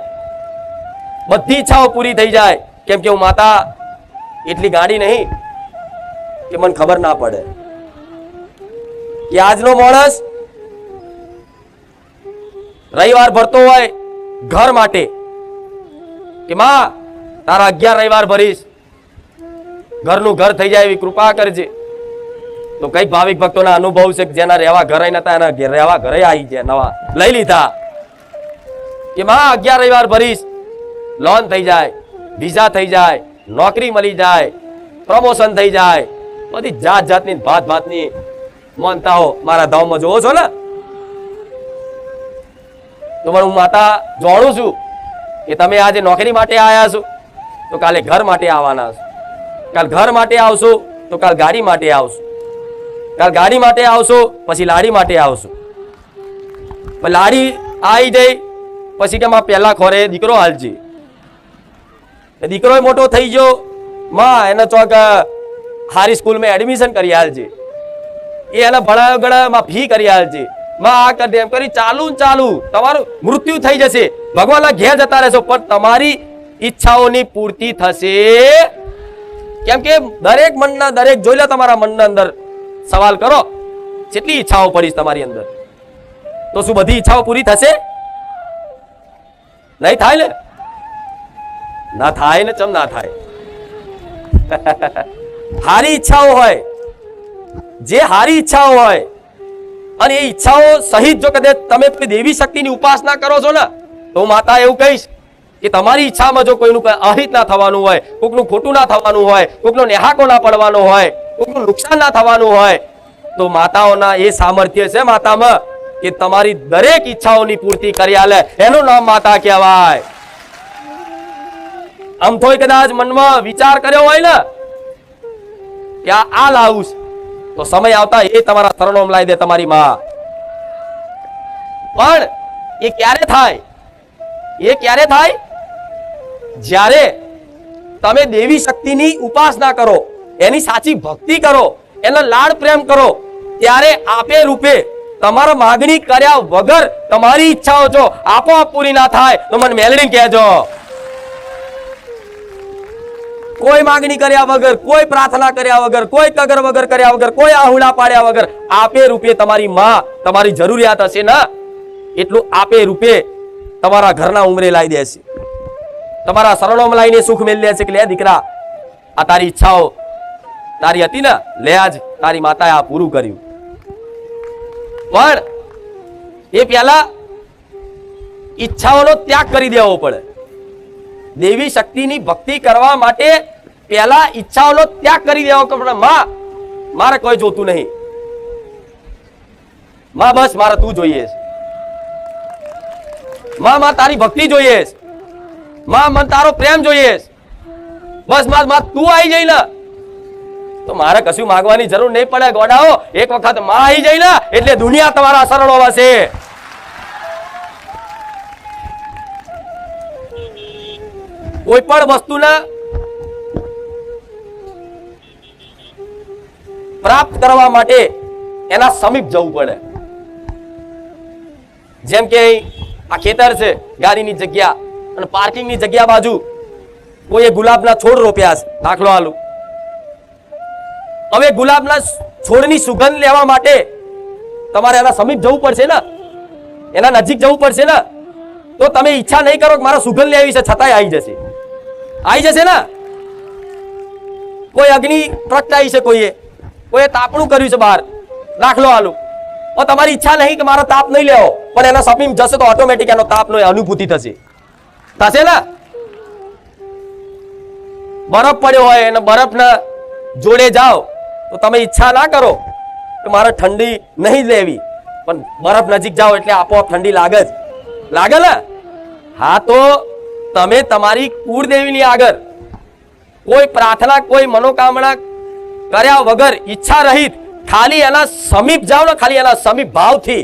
A: બધી ઈચ્છાઓ પૂરી થઈ જાય. કેમ કે હું માતા એટલી ગાડી નહીં કે મને ખબર ના પડે કે આજનો માણસ રવિવાર ભરતો હોય ઘર માટે કે માં તારા 11 રવિવાર ભરીશ, ઘરનું ઘર થઈ જાય એવી કૃપા કરજે. તો કઈક ભાવિક ભક્તોના અનુભવ છે કે જેના રહેવા ઘરે નતા એના રહેવા ઘરે આવી ગયા, નવા લઈ લીધા કે માં 11 રવિવાર ભરીશ, લોન થઈ જાય, વિઝા થઈ જાય, નોકરી મળી જાય, પ્રમોશન થઈ જાય, બધી જાત જાતની ભાત ભાતની માનતાઓ મારા ધામમાં જોવો છો ને. તો હું માતા જાણું છું કે તમે આજે નોકરી માટે આવ્યા છો તો કાલે ઘર માટે આવવાના છો, કાલ ઘર માટે આવશો તો કાલ ગાડી માટે આવશો, કાલ ગાડી માટે આવશો પછી લાડી માટે આવશો. લાડી આવી જઈ પછી કે માં પહેલા ખોરે દીકરો હાલજે, દીકરો મોટો થઈ ગયો, માં એને ચોક હારી સ્કૂલમાં એડમિશન કરી હાલજે, એ એને ભણાયો ગણામાં ફી કરી હાલજે, માં આ કરી એમ કરી ચાલુ ચાલુ તમારું મૃત્યુ થઈ જશે, ભગવાનના ઘેર જતા રહેશો, પણ તમારી ઈચ્છાઓની પૂર્તિ થશે. કેમ કે દરેક મનના દરેક જોઈ લે, તમારા મનના અંદર સવાલ કરો કેટલી ઈચ્છાઓ પડી તમારી અંદર, તો શું બધી ઈચ્છાઓ પૂરી થશે? નહીં થાય ને, ના થાય ને, ચમ ના થાય. હારી ઈચ્છાઓ હોય, જે હારી ઈચ્છાઓ હોય અને એ ઈચ્છાઓ સહિત જો કદાચ તમે દેવી શક્તિની ઉપાસના કરો છો ને, તો માતા એવું કહીશ કે તમારી ઈચ્છામાં જો કોઈનું અહિત ના થવાનું હોય, કોઈનું ખોટું ના થવાનું હોય, કોઈનો નેહાકો ના પડવાનો હોય, કોઈનું નુકસાન ના થવાનું હોય, તો માતાઓના એ સામર્થ્ય છે માતામાં કે તમારી દરેક ઈચ્છાઓની પૂર્તિ કરી આલે. એનું નામ માતા કહેવાય. આમ થોય કદાચ મનમાં વિચાર કર્યો હોય ને કે આ લાવું, તો સમય આવતા એ તમારા શરણોમાં લાવી દે તમારી માં. પણ એ ક્યારે થાય? એ ક્યારે થાય? જ્યારે તમે દેવી શક્તિની ઉપાસના કરો, એની સાચી ભક્તિ કરો, એનો લાડ પ્રેમ કરો, ત્યારે આપે રૂપે તમારા માંગણી કર્યા વગર તમારી ઈચ્છાઓ જો આપોઆપ પૂરી ના થાય તો મને મેલડી કહેજો. કોઈ માંગણી કર્યા વગર, કોઈ પ્રાર્થના કર્યા વગર, કોઈ કગર વગર કર્યા વગર, કોઈ આહુડા પાડ્યા વગર આપે રૂપે તમારી માં તમારી જરૂરિયાત હશે ને એટલું આપે રૂપે તમારા ઘરના ઉંમરે લાવી દેશે, તમારા શરણોમાં લાવીને સુખ મેળવી દેશે કે લે દીકરા, આ તારી ઈચ્છાઓ તારી હતી ને, લે આજ તારી માતાએ આ પૂરું કર્યું. પણ એ પહેલા ઈચ્છાઓનો ત્યાગ કરી દેવો પડે. દેવી શક્તિની ભક્તિ કરવા માટે પહેલા ઈચ્છાઓનો ત્યાગ કરી દેવો પડે. માં, મારે કોઈ જોતું નહીં, માં બસ મારે તું જોઈએ, માં તારી ભક્તિ જોઈએ, માં મને તારો પ્રેમ જોઈએ, બસ માં તું આવી જઈ ને તો મારે કશું માંગવાની જરૂર નહીં પડે. ગોડાઓ, એક વખત માં આવી જાય ને એટલે દુનિયા તમારા શરણો વસે. કોઈ પણ વસ્તુના પ્રાપ્ત કરવા માટે એના સમીપ જવું પડે. જેમ કે આ ખેતર છે, ગાડીની જગ્યા અને પાર્કિંગની જગ્યા બાજુ કોઈએ ગુલાબના છોડ રોપ્યા છે, દાખલો આલું. હવે ગુલાબના છોડની સુગંધ લેવા માટે તમારે એના સમીપ જવું પડશે ને, એના નજીક જવું પડશે ને. તો તમે ઈચ્છા નહીં કરો કે મારે સુગંધ લેવી છે, છતાંય આવી જશે ને. કોઈ અગ્નિ પ્રગટાઈ છે, કોઈએ તાપણું કર્યું છે બહાર, દાખલો આલું. તમારી ઈચ્છા નહીં કે મારો તાપ નહીં લેવો, પણ એના સમીપ જશે તો ઓટોમેટિક એનો તાપનો અનુભૂતિ થશે ને. બરફ પડ્યો હોય અને બરફના જોડે જાઓ તો તમે ઈચ્છા ના કરો કે મારે ઠંડી નહીં લેવી, પણ બરફ નજીક જાઓ એટલે આપોઆપ ઠંડી લાગે ને. હા, તો તમે તમારી કુળદેવીની આગળ કોઈ પ્રાર્થના, કોઈ મનોકામના કર્યા વગર ઈચ્છા રહિત ખાલી એના સમીપ જાઓ ને, ખાલી એના સમીપ ભાવથી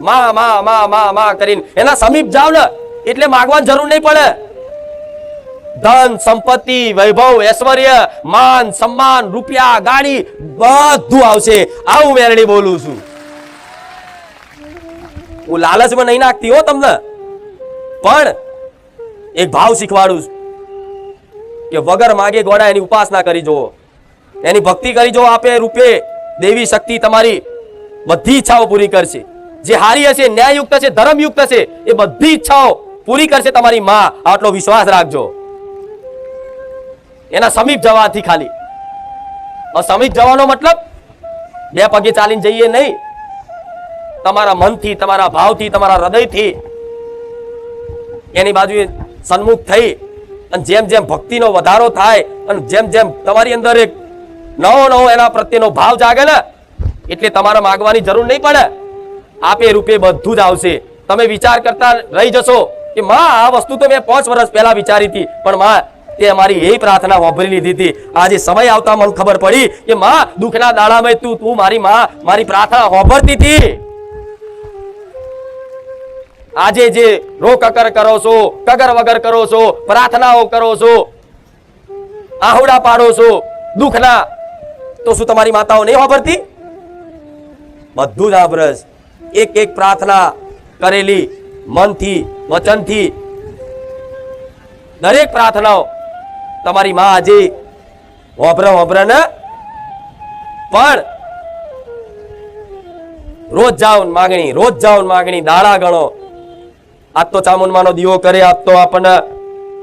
A: માં માં માં માં માં કરીને એના સમીપ જાઓ ને એટલે માંગવાની જરૂર નહીં પડે. ધન, સંપત્તિ, વૈભવ, ઐશ્વર્ય, માન, સન્માન, રૂપિયા, ગાડી બધું આવશે. આવું મેરડી બોલું છું. હું લાલચમાં નહીં નાખતી હો તમને, પણ એક ભાવ શીખવાડું છું કે વગર માગે ગોડા એની ઉપાસના કરી જુઓ, એની ભક્તિ કરી જુઓ. આપે રૂપે દેવી શક્તિ તમારી બધી ઈચ્છાઓ પૂરી કરશે. જે હારી હશે, ન્યાયયુક્ત હશે, ધર્મયુક્ત હશે, એ બધી ઈચ્છાઓ પૂરી કરશે તમારી માં. આટલો વિશ્વાસ રાખજો. એના સમીપ જવાથી ખાલી, સમીપ જવાનો મતલબ બે પગે ચાલીને જઈએ નહીં, તમારા મનથી, તમારા ભાવથી, તમારા હૃદયથી એની બાજુ સન્મુખ થઈ અને જેમ જેમ ભક્તિનો વધારો થાય અને જેમ જેમ તમારી અંદર એક નવો એના પ્રત્યેનો ભાવ જાગે ને એટલે તમારે માંગવાની જરૂર નહીં પડે. આપે રૂપે બધું જ આવશે. તમે વિચાર કરતા રહી જશો કે માં આ વસ્તુ તો મેં 5 વર્ષ પહેલા વિચારી હતી, પણ માં તે અમારી એ પ્રાર્થના વાપરી લીધી હતી. આજે સમય આવતા મને ખબર પડી કે માં દુઃખના દાડામાં તું મારી માં મારી પ્રાર્થના વાપરતી હતી. આજે જે રો કકર કરો છો, કગર વગર કરો છો, પ્રાર્થનાઓ કરો છો, આહુડા પાડો છો દુઃખના, તો શું તમારી માતાઓ નહીં વાપરતી? બધું જ આભરસ. એક એક પ્રાર્થના કરેલી મનથી, વચનથી, દરેક પ્રાર્થનાઓ તમારી માં આજે વાપરે ને. પણ રોજ જાઓ માગણી, દાડા ગણો. આજ તો ચામુંડમાનો દીવો કરે, આજ તો આપણને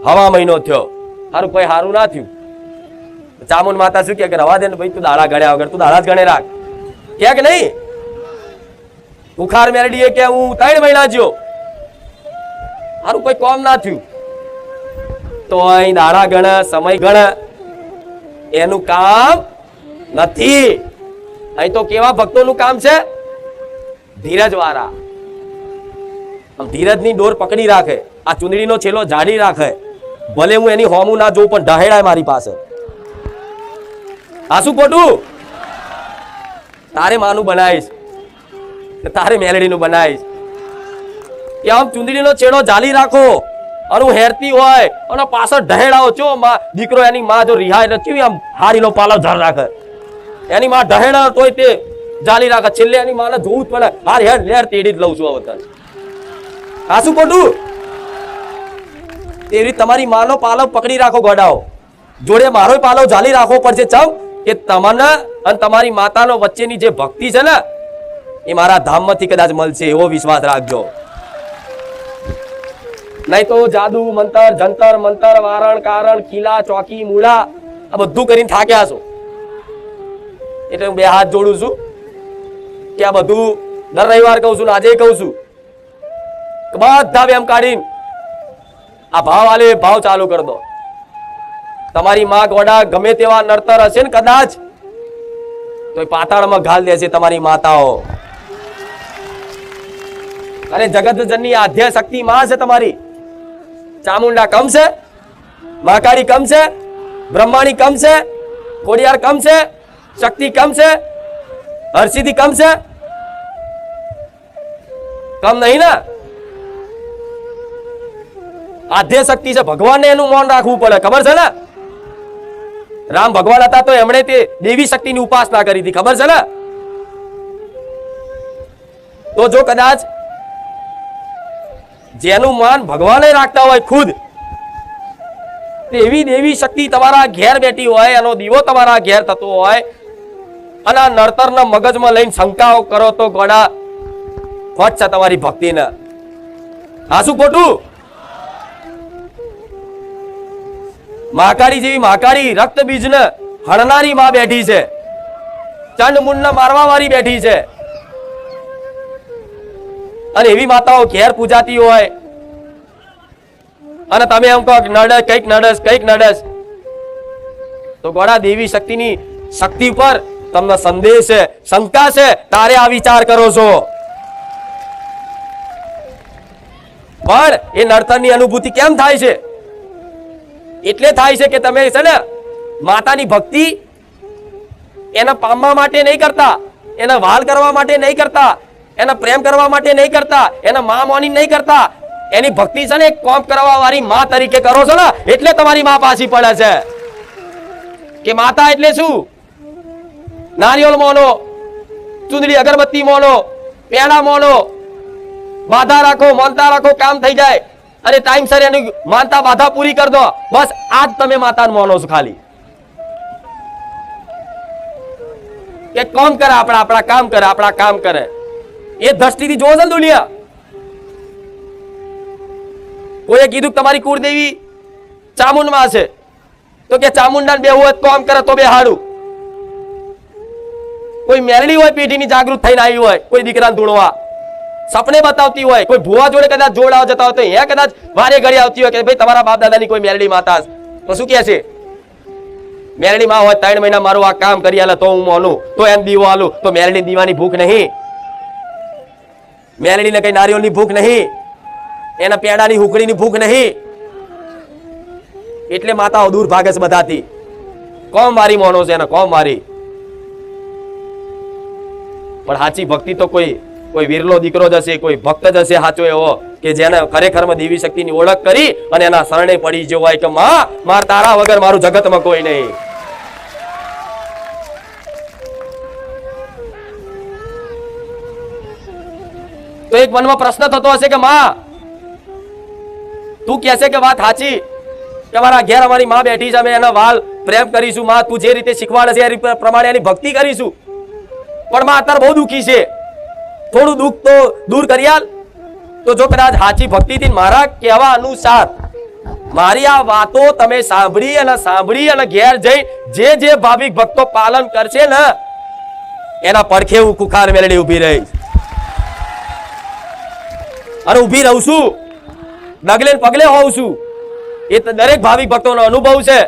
A: હવા મહિનો થયો, સારું કોઈ સારું ના થયું. ચામુંડ માતા શું કે રવા દે ને ભાઈ, તું દાડા ગણ્યા વગર તું દાડા જ ગણે રાખ, કે નહીં? બુખાર મેલડીએ કે હું 3 મહિના જ્યો, મારું કોઈ કામ ના થયું, તો અહીં દાડા ગણ, સમય ગણ, એનું કામ નથી. અહીં તો કેવા ભક્તોનું કામ છે? ધીરજ વાળા. ધીરજની ડોર પકડી રાખે, આ ચુંદડીનો છેલ્લો જાડી રાખે, ભલે હું એની હોમું ના જોઉં પણ ઢહેડાય મારી પાસે. આ શું ખોટું? તારે માનું બનાવીશ, તારે મેલડીનું બનાવીશ. કે આમ ચુંદડીનો છેડો જાલી રાખો, અને હેરતી હોય અને પાછળ ઢહેડાઓ ચો દીકરો એની માં જો રિહાય નથી આમ હારીનો પાલો ઝાડ રાખે, એની માં ઢહેડા તોય તે જાલી રાખે, છેલ્લે એની માને જોવું જ પડે, હાર હેર લેર તેડી જ લઉં છું હવે. આ શું ખોટું? એવી તમારી માનો પાલવ પકડી રાખો, ગોડાઓ જોડે મારો પાલવ ઝાલી રાખવો પડશે. ચમ કે તમને અને તમારી માતાનો વચ્ચેની જે ભક્તિ છે ને એ મારા ધામમાંથી કદાચ મળશે, એવો વિશ્વાસ રાખજો. નહીં તો જાદુ મંતર જંતર મંતર વારણ કારણ કિલ્લા ચોકી મૂળા આ બધું કરીને થાક્યા છો. એટલે હું 2 હાથ જોડું છું કે આ બધું દર રવિવાર કહું છું, આજે કહું છું, બધા વેમ કાઢીને આ ભાવ આલે ભાવ ચાલુ કરી દો. તમારી માં ગોડા ગમે તેવા નર્તર હશે ને કદાચ તો પાતાળમાં ઘાલ દેશે તમારી માતાઓ. અને જગત જનની આધ્યા શક્તિ માં છે તમારી. ચામુંડા કમ છે, મહાકાળી કમ છે, બ્રહ્માણી કમ છે, ખોડિયાર કમ છે, શક્તિ કમ છે, હરસિદ્ધિ કમ છે? કમ નહીં ને. આધ્ય શક્તિ છે, ભગવાનને એનું મૌન રાખવું પડે, ખબર છે ને? રામ ભગવાન હતા તો એમણે તે દેવી શક્તિની ઉપાસના કરી હતી, ખબર છે ને? તો જો કદાચ જેનું માન ભગવાને રાખતા હોય ખુદ, એવી દેવી શક્તિ તમારા ઘેર બેઠી હોય, એનો દીવો તમારા ઘેર થતો હોય, અને આ નડતરના મગજમાં લઈને શંકાઓ કરો તો ગોડા ફટ છે તમારી ભક્તિને. આ શું ખોટું? મહાકાળી જેવી મહાકાળી રક્ત બીજને હણનારી માં બેઠી છે, ચંડ મુંડને મારવા વાળી બેઠી છે, અને એવી માતાઓ ઘેર પૂજાતી હોય અને તમે એમ કહો નડસ કઈક નડસ કઈક નડસ, તો ગોડા દેવી શક્તિની શક્તિ પર તમને સંદેહ છે, શંકા છે, તારે આ વિચાર કરો છો. પણ એ નડતરની અનુભૂતિ કેમ થાય છે? એટલે થાય છે કે તમે છે ને માતાની ભક્તિ એના પામવા માટે નહીં કરતા, એના વાલ કરવા માટે નહીં કરતા, એના પ્રેમ કરવા માટે નહીં કરતા, એના માં મોની નહીં કરતા. એની ભક્તિ છે ને કોમ કરવા વાળી માં તરીકે કરો છો ને, એટલે તમારી માં પાછી પડે છે. કે માતા એટલે શું? નારિયેળ મોનો, ચુંદડી અગરબત્તી મોનો, પેડા મોનો, બાધા રાખો, માનતા રાખો, કામ થઈ જાય, અને ટાઈમસર એની માનતા બાધા પૂરી કરી દો, બસ આજ તમે માતાને માનો છો. ખાલી કે કામ કરે, આપણા કામ કરે, આપણા કામ કરે, એ દ્રષ્ટિથી જોવો છે ને દુનિયા. કોઈએ કીધું તમારી કુળદેવી ચામુંડમાં છે, તો કે ચામુંડા બેહવું હોય કામ કરે તો બેહાડું. કોઈ મેરડી હોય પેઢીની જાગૃત થઈને આવી હોય, કોઈ દીકરાને ધૂણવા સપને બતાવતી હોય, કોઈ ભુવા જોડે કદાચ જોડાવ જતા હોય તો અહીંયા કદાચ વારે ઘડી આવતી હોય કે ભાઈ તમારા બાપ દાદાની કોઈ મેરડી માતા, તો શું કહે છે? મેરડી માં હોય 3 મહિના મારું આ કામ કરી આલે તો હું માનું, તો એમ દીવો આલું. તો મેરડી દીવાની ભૂખ નહીં, મેરડીને કઈ નારિયેળની ભૂખ નહીં, એના પેડાની હુકડીની ભૂખ નહીં. એટલે માતાઓ દૂર ભાગે છે બધાથી. કોમ મારી મોનો છે એને, કોમ મારી. પણ સાચી ભક્તિ તો કોઈ વીરલો દીકરો જ હશે, કોઈ ભક્ત જ હશે સાચો એવો કે જેને ખરેખરમાં દેવી શક્તિની ઓળખ કરી અને એના શરણે પડી જેવો હોય કે માં માર તારા વગર મારું જગતમાં કોઈ નહીં. તો એક મનમાં પ્રશ્ન થતો હશે કે માં તું કહેશે કે વાત સાચી કે મારા ઘેર અમારી માં બેઠી છે, અમે એના વાલ પ્રેમ કરીશું, માં તું જે રીતે શીખવાડે છે એ પ્રમાણે એની ભક્તિ કરીશું, પણ માં અત્યારે બહુ દુઃખી છે, થોડું દુઃખ તો દૂર કરી આલ. તો જો કદાચ સાચી ભક્તિથી મારા કહેવા અનુસાર મારી આ વાતો તમે સાંભળી અને ઘેર જઈ જે ભાવિક ભક્તો પાલન કરશે ને એના પડખે હું કુખાર મેલડી ઉભી રહીશ. અને ઊભી રહું છું, ડગલે ને પગલે હોઉં છું. એ તો દરેક ભાવિક ભક્તોનો અનુભવ છે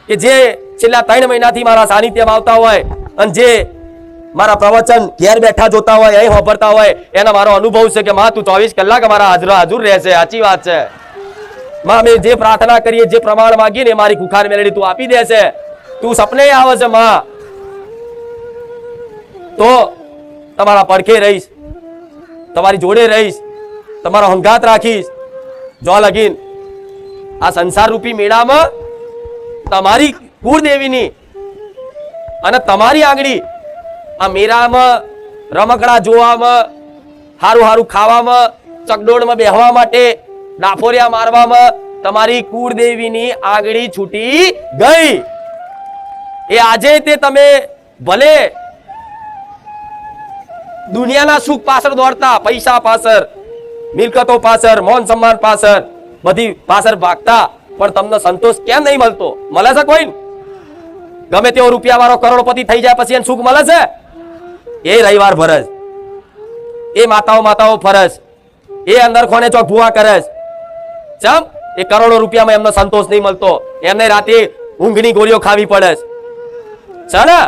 A: કે જે છેલ્લા 3 મહિનાથી મારા સાનિધ્યમાં આવતા હોય અને જે મારા પ્રવચન ઘેર બેઠા જોતા હોય, અહીં વાપરતા હોય, એના મારો અનુભવ છે કે માં તું 24 કલાક અમારા હાજર રહેશે. સાચી વાત છે માં. અમે જે પ્રાર્થના કરીએ, જે પ્રમાણ માંગીએ ને મારી કુખાર મેળડી તું આપી દેશે. તું સપને આવે છે માં, તો તમારા પડખે રહીશ, તમારી જોડે રહીશ, તમારો હંગાત રાખીશ. જો લગીન આ સંસાર રૂપી મેળામાં તમારી કુળદેવીની અને તમારી આંગળી આ મેળામાં રમકડા જોવામાં, હારું હારું ખાવામાં, ચકડોળમાં બેહવા માટે, ડાફોરિયા મારવામાં તમારી કુળદેવીની આંગળી છૂટી ગઈ. એ આજે તે તમે ભલે દુનિયાના સુખ પાછળ દોડતા, પૈસા પાછળ, મિલકતો પાછળ, મોન સન્માન પાછળ, બધી પાછળ ભાગતા, પણ તમને સંતોષ કેમ નહીં મળતો? મળે છે કોઈ? ગમે તેવો રૂપિયા વાળો કરોડપતિ થઈ જાય પછી એને સુખ મળે છે? એ રવિવાર ભરજ, એ માતાઓ ફરજ, એ અંદર કોને ચોક ભૂવા કરે છે. એ કરોડો રૂપિયામાં એમનો સંતોષ નહીં મળતો, એમને રાતે ઊંઘની ગોળીઓ ખાવી પડે છે ને?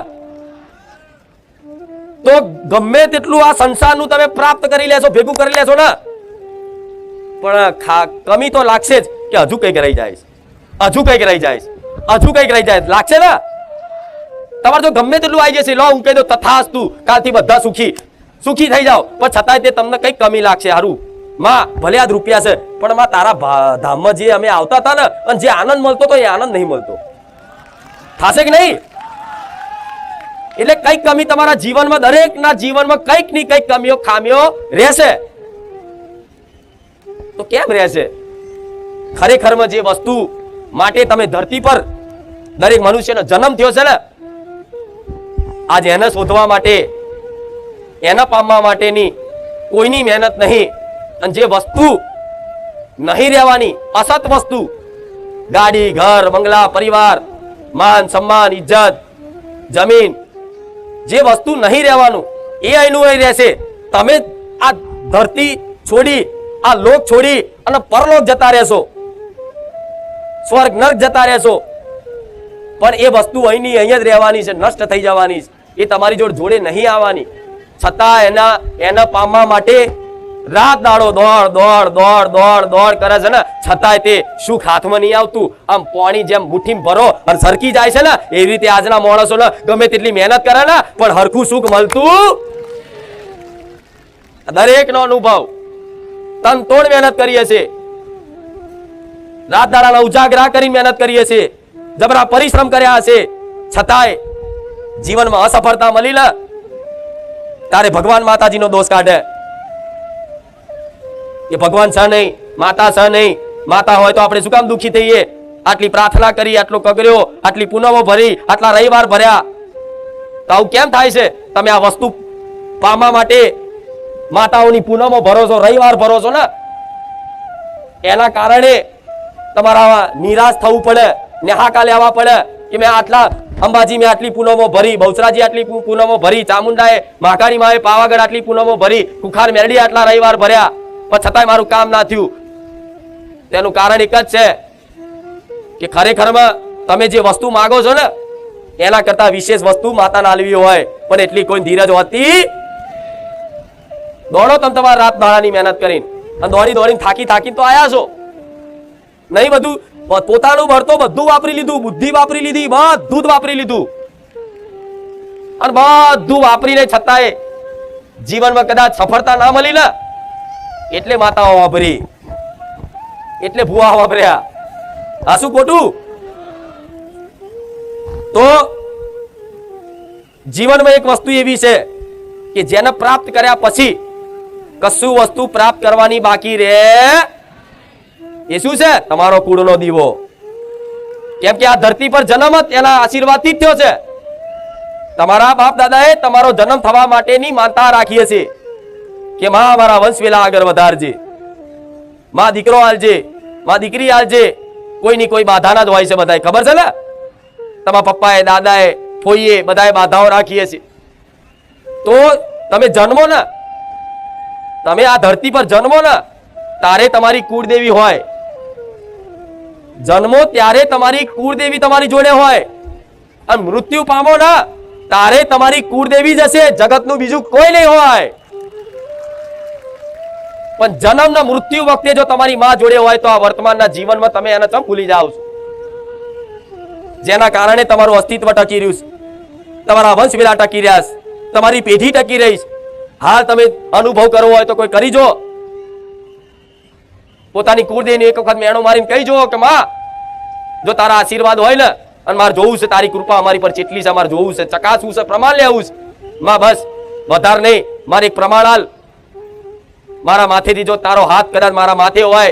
A: તો ગમે તેટલું આ સંસારનું તમે પ્રાપ્ત કરી લેશો, ભેગું કરી લેશો ને, પણ કમી તો લાગશે જ કે હજુ કઈક રહી જાય, હજુ કઈક રહી જાય, હજુ કઈક રહી જાય, લાગશે ને? તમારે જો ગમે તેટલું આવી જશે, લો હું કહી દઉં તથાસ્તુ, કાલથી બધા સુખી થઈ જાઓ, પણ છતાંય તે તમને કઈક કમી લાગશે. હારું માં, ભલે આ રૂપિયા છે, પણ માં તારા ધામમાં જે અમે આવતા હતા ને, અને જે આનંદ મળતો તો એ આનંદ નહીં મળતો. થશે કે નહીં? એટલે કઈક કમી તમારા જીવનમાં, દરેકના જીવનમાં કઈક ની કઈક કમીઓ, ખામીઓ રહેશે. તો કેમ રહેશે? ખરેખરમાં જે વસ્તુ માટે તમે ધરતી પર દરેક મનુષ્યનો જન્મ થયો છે ને, આજ એને શોધવા માટે, એને પામવા માટેની કોઈની મહેનત નહીં. અને જે વસ્તુ નહીં રહેવાની, અસત વસ્તુ, ગાડી, ઘર, બંગલા, પરિવાર, માન સન્માન, ઇજ્જત, જમીન, જે વસ્તુ નહીં રહેવાનું એ અહીંનું અહીં રહેશે. તમે આ ધરતી છોડી, આ લોક છોડી અને પરલોક જતા રહેશો, સ્વર્ગ નર્ક જતા રહેશો, પણ એ વસ્તુ અહીંની અહીં જ રહેવાની છે, નષ્ટ થઈ જવાની છે. એ તમારી જોડે નહીં આવવાની. છતાં એના પામવા માટે રાત દાડો દોડ કરે છે ને, છતાંય તે સુખ હાથમાં નહીં આવતું. આમ પાણી જેમ મુઠ્ઠીમાં ભરો અને સરકી જાય છે ને, એવી રીતે આજના માણસો ને ગમે તેટલી મહેનત કરે ને, પણ હરખું સુખ મળતું. દરેક નો અનુભવ. તન તોડ મહેનત કરીએ છીએ, રાત દાડાના ઉજાગરા કરી મહેનત કરીએ છીએ, જબરા પરિશ્રમ કર્યા હશે, છતાંય જીવનમાં અસફળતા મળી ને, તારે ભગવાન માતાજીનો દોષ કાઢે. એ ભગવાન છે નહીં, માતા છે નહીં. માતા હોય તો આપણે શું કામ દુખી થઈએ? આટલી પ્રાર્થના કરી, આટલો કગર્યો, આટલી પૂનમો ભરી, આટલા રવિવાર ભર્યા, તો આવું કેમ થાય છે? તમે આ વસ્તુ પામવા માટે માતાઓની પૂનમો ભરો છો, રવિવાર ભરો છો ને, એના કારણે તમારા નિરાશ થવું પડે, નેહાકા લેવા પડે કે મેં આટલા, અંબાજી મેં આટલી પૂનમો ભરી, બહુચરાજી આટલી પૂનમો ભરી, ચામુંડાએ, મહાકાળી માએ પાવાગઢ આટલી પૂનમો ભરી, કુખાર મેરડી આટલા રવિવાર ભર્યા, પણ છતાંય મારું કામ ના થયું. તેનું કારણ એક જ છે કે ખરેખરમાં તમે જે વસ્તુ માંગો છો ને, એના કરતા વિશેષ વસ્તુ માતાને આલવી હોય, પણ એટલી કોઈ ધીરજ હોતી. દોડો તમે તમારા રાત દાડાની મહેનત કરીને, અને દોડીને થાકી તો આયા છો નહીં? બધું પોતાનું ભરતો બધું વાપરી લીધું, બુદ્ધિ વાપરી લીધી, બધું જ વાપરી લીધું, અને બધું વાપરીને છતાંય જીવનમાં કદાચ સફળતા ના મળી ને, એટલે માતાઓ વાપરી, એટલે ભૂવા વાપર્યા. આ શું ખોટું? તો જીવનમાં એક વસ્તુ એવી છે કે જેને પ્રાપ્ત કર્યા પછી કશું વસ્તુ પ્રાપ્ત કરવાની બાકી રહે. એ શું છે? તમારો કુળનો દીવો. કેમ કે આ ધરતી પર જન્મ જ એના આશીર્વાદથી જ થયો છે. તમારા બાપ દાદાએ તમારો જન્મ થવા માટેની માનતા રાખી હશે કે માં મારા વંશ વેલા આગળ વધારજે, માં દીકરો આલજે, માં દીકરી આલજે. કોઈની કોઈ બાધાના જ હોય છે, બધાય ખબર છે ને? તમારા પપ્પાએ, દાદાએ, ફોઈએ બધાએ બાધાઓ રાખી હશે. તો તમે જન્મો ને, તમે આ ધરતી પર જન્મો ને, તારે તમારી કુળદેવી હોય, જન્મો ત્યારે તમારી કુળદેવી તમારી જોડે હોય, અને મૃત્યુ પામો ના તારે તમારી કુળદેવી જ હશે, જગતનું બીજું કોઈ નહીં હોય. પણ જન્મ ને મૃત્યુ વખતે જો તમારી માં જોડે હોય તો આ વર્તમાનના જીવનમાં તમે એને ચમ ભૂલી જાઓ છો, જેના કારણે તમારું અસ્તિત્વ ટકી રહ્યું છે, તમારા વંશ વેલા ટકી રહ્યા છે, તમારી પેઢી ટકી રહી છે. હાલ તમે અનુભવ કરવો હોય તો કોઈ કરી જો, પોતાની કુળદેવીને એક વખત મેણો મારીને કહી જો કે માં, જો તારા આશીર્વાદ હોય ને, અને મારે જોવું છે તારી કૃપા અમારી પર કેટલી છે, મારે જોવું છે, ચકાસવું છે, પ્રમાણ લેવું છે. માં બસ વધારે નહીં, મારે એક પ્રમાણ હાલ. મારા માથેથી જો તારો હાથ કદાચ મારા માથે હોય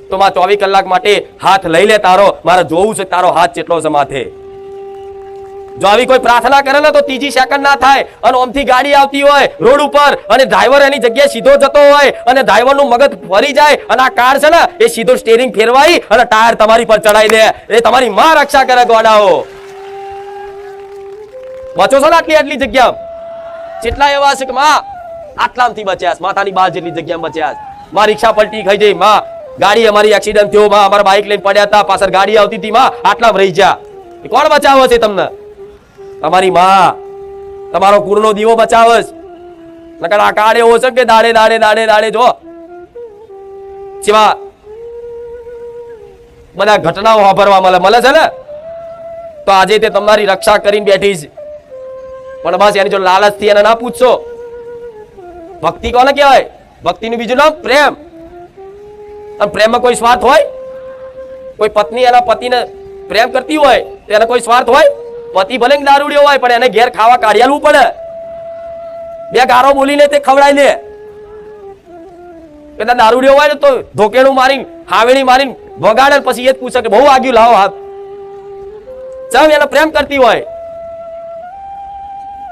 A: તો માં 24 કલાક માટે હાથ લઈ લે તારો, મારે જોવું છે તારો હાથ કેટલો છે માથે. જો આવી કોઈ પ્રાર્થના કરે ને તો ત્રીજી સેકન્ડ ના થાય, અને ઓમથી ગાડી આવતી હોય રોડ ઉપર અને ડ્રાઈવર એની જગ્યાએ સીધો જતો હોય અને ડ્રાઈવરનું મગજ ફરી જાય અને આ કાર છે ને એ સીધો સ્ટીયરિંગ ફેરવાઈ અને ટાયર તમારી પર ચડાઈ દે. એ તમારી માં રક્ષા કરે ગોડાઓ. બચો છો ને આટલી આટલી જગ્યા, કેટલા એવા છે કે માં આટલામથી બચ્યા, માથાની બાર જેટલી જગ્યામાં બચ્યા. માં રિક્ષા પલટી ખાઈ જઈ, માં ગાડી અમારી એક્સિડન્ટ થયો, માં અમારા બાઇક લઈને પડ્યા હતા, પાછળ ગાડી આવતી હતી, માં આટલામાં રહી ગયા. કોણ બચાવે છે તમને? તમારી માં. તમારો કુળનો દીવો બચાવે છે. નકર આ કાળ એવો છે કે દાડે દાડે દાડે દાડે જો જેવા બધા ઘટનાઓ વાપરવા મળે છે ને, તો આજે તે તમારી રક્ષા કરીને બેઠી છે. પણ બસ એની જો લાલચથી એને ના પૂછશો. ભક્તિ કોને કહેવાય? ભક્તિનું બીજું નામ પ્રેમ. અને પ્રેમમાં કોઈ સ્વાર્થ હોય? કોઈ પત્ની એના પતિને પ્રેમ કરતી હોય તો એને કોઈ સ્વાર્થ હોય? પતિ ભલે દારૂડિયો હોય પણ એને ઘેર ખાવા કાઢી આલવું પડે, બે ગારો બોલીને તે ખવડાવી લે. કદાચ દારૂડિયો હોય ને તો ધોકેણું મારીને હાવેણી મારીને વગાડે, પછી એ જ પૂછે કે બહુ વાગ્યું, લાવો હાથ. ચાલ એને પ્રેમ કરતી હોય.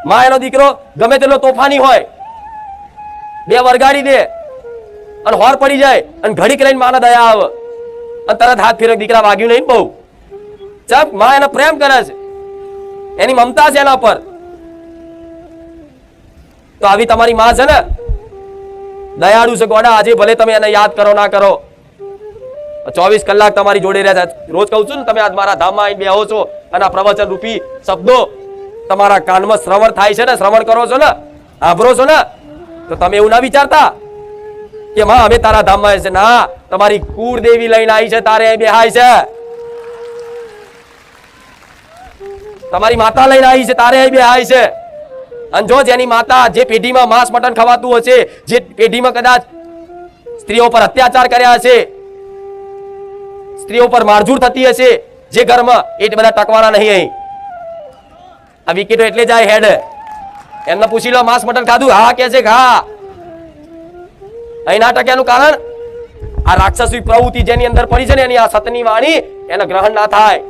A: માં એનો દીકરો ગમે તેટલો તોફાની હોય, બે વરગાડી દે અને હોર પડી જાય અને ઘડીક લઈને માને દયા આવે અને તરત હાથ ફેરવે, દીકરા વાગ્યું નહીં બહુ. ચાલ માં એને પ્રેમ કરે છે, એની મમતા છે એના પર. તો આવી તમારી માં છે ને, દયાળુ છે ગોડા. આજે ભલે તમે એને યાદ કરો ના કરો, 24 કલાક તમારી જોડે રહ્યા છે. રોજ કહું છું ને, તમે આજ મારા ધામમાં આવીને બેહો છો અને આ પ્રવચન રૂપી શબ્દો તમારા કાનમાં શ્રવણ થાય છે ને, શ્રવણ કરો છો ને, આભરો છો ને, તો તમે એવું ના વિચારતા કે માં અમે તારા ધામમાં છે. ના, તમારી કુળદેવી લઈને આવી છે, તારે અહીં બેહાય છે. તમારી માતા લઈને આવી છે, તારે અહીં બેહાય છે. અને જો જેની માતા જે પેઢીમાં માંસ મટન ખવાતું હશે, જે પેઢીમાં કદાચ સ્ત્રીઓ પર અત્યાચાર કર્યા હશે, સ્ત્રીઓ પર મારઝૂડ થતી હશે, જે ઘરમાં, એ બધા ટકવાના નહીં. અહીં આ વિકેટો એટલે જાય હેડ. એમને પૂછી લો માંસ મટન ખાધું? હા કે છે હા. અહીં ના ટક્યાનું કારણ આ રાક્ષસી પ્રવૃત્તિ જેની અંદર પડી છે ને, એની આ સતની વાણી એને ગ્રહણ ના થાય.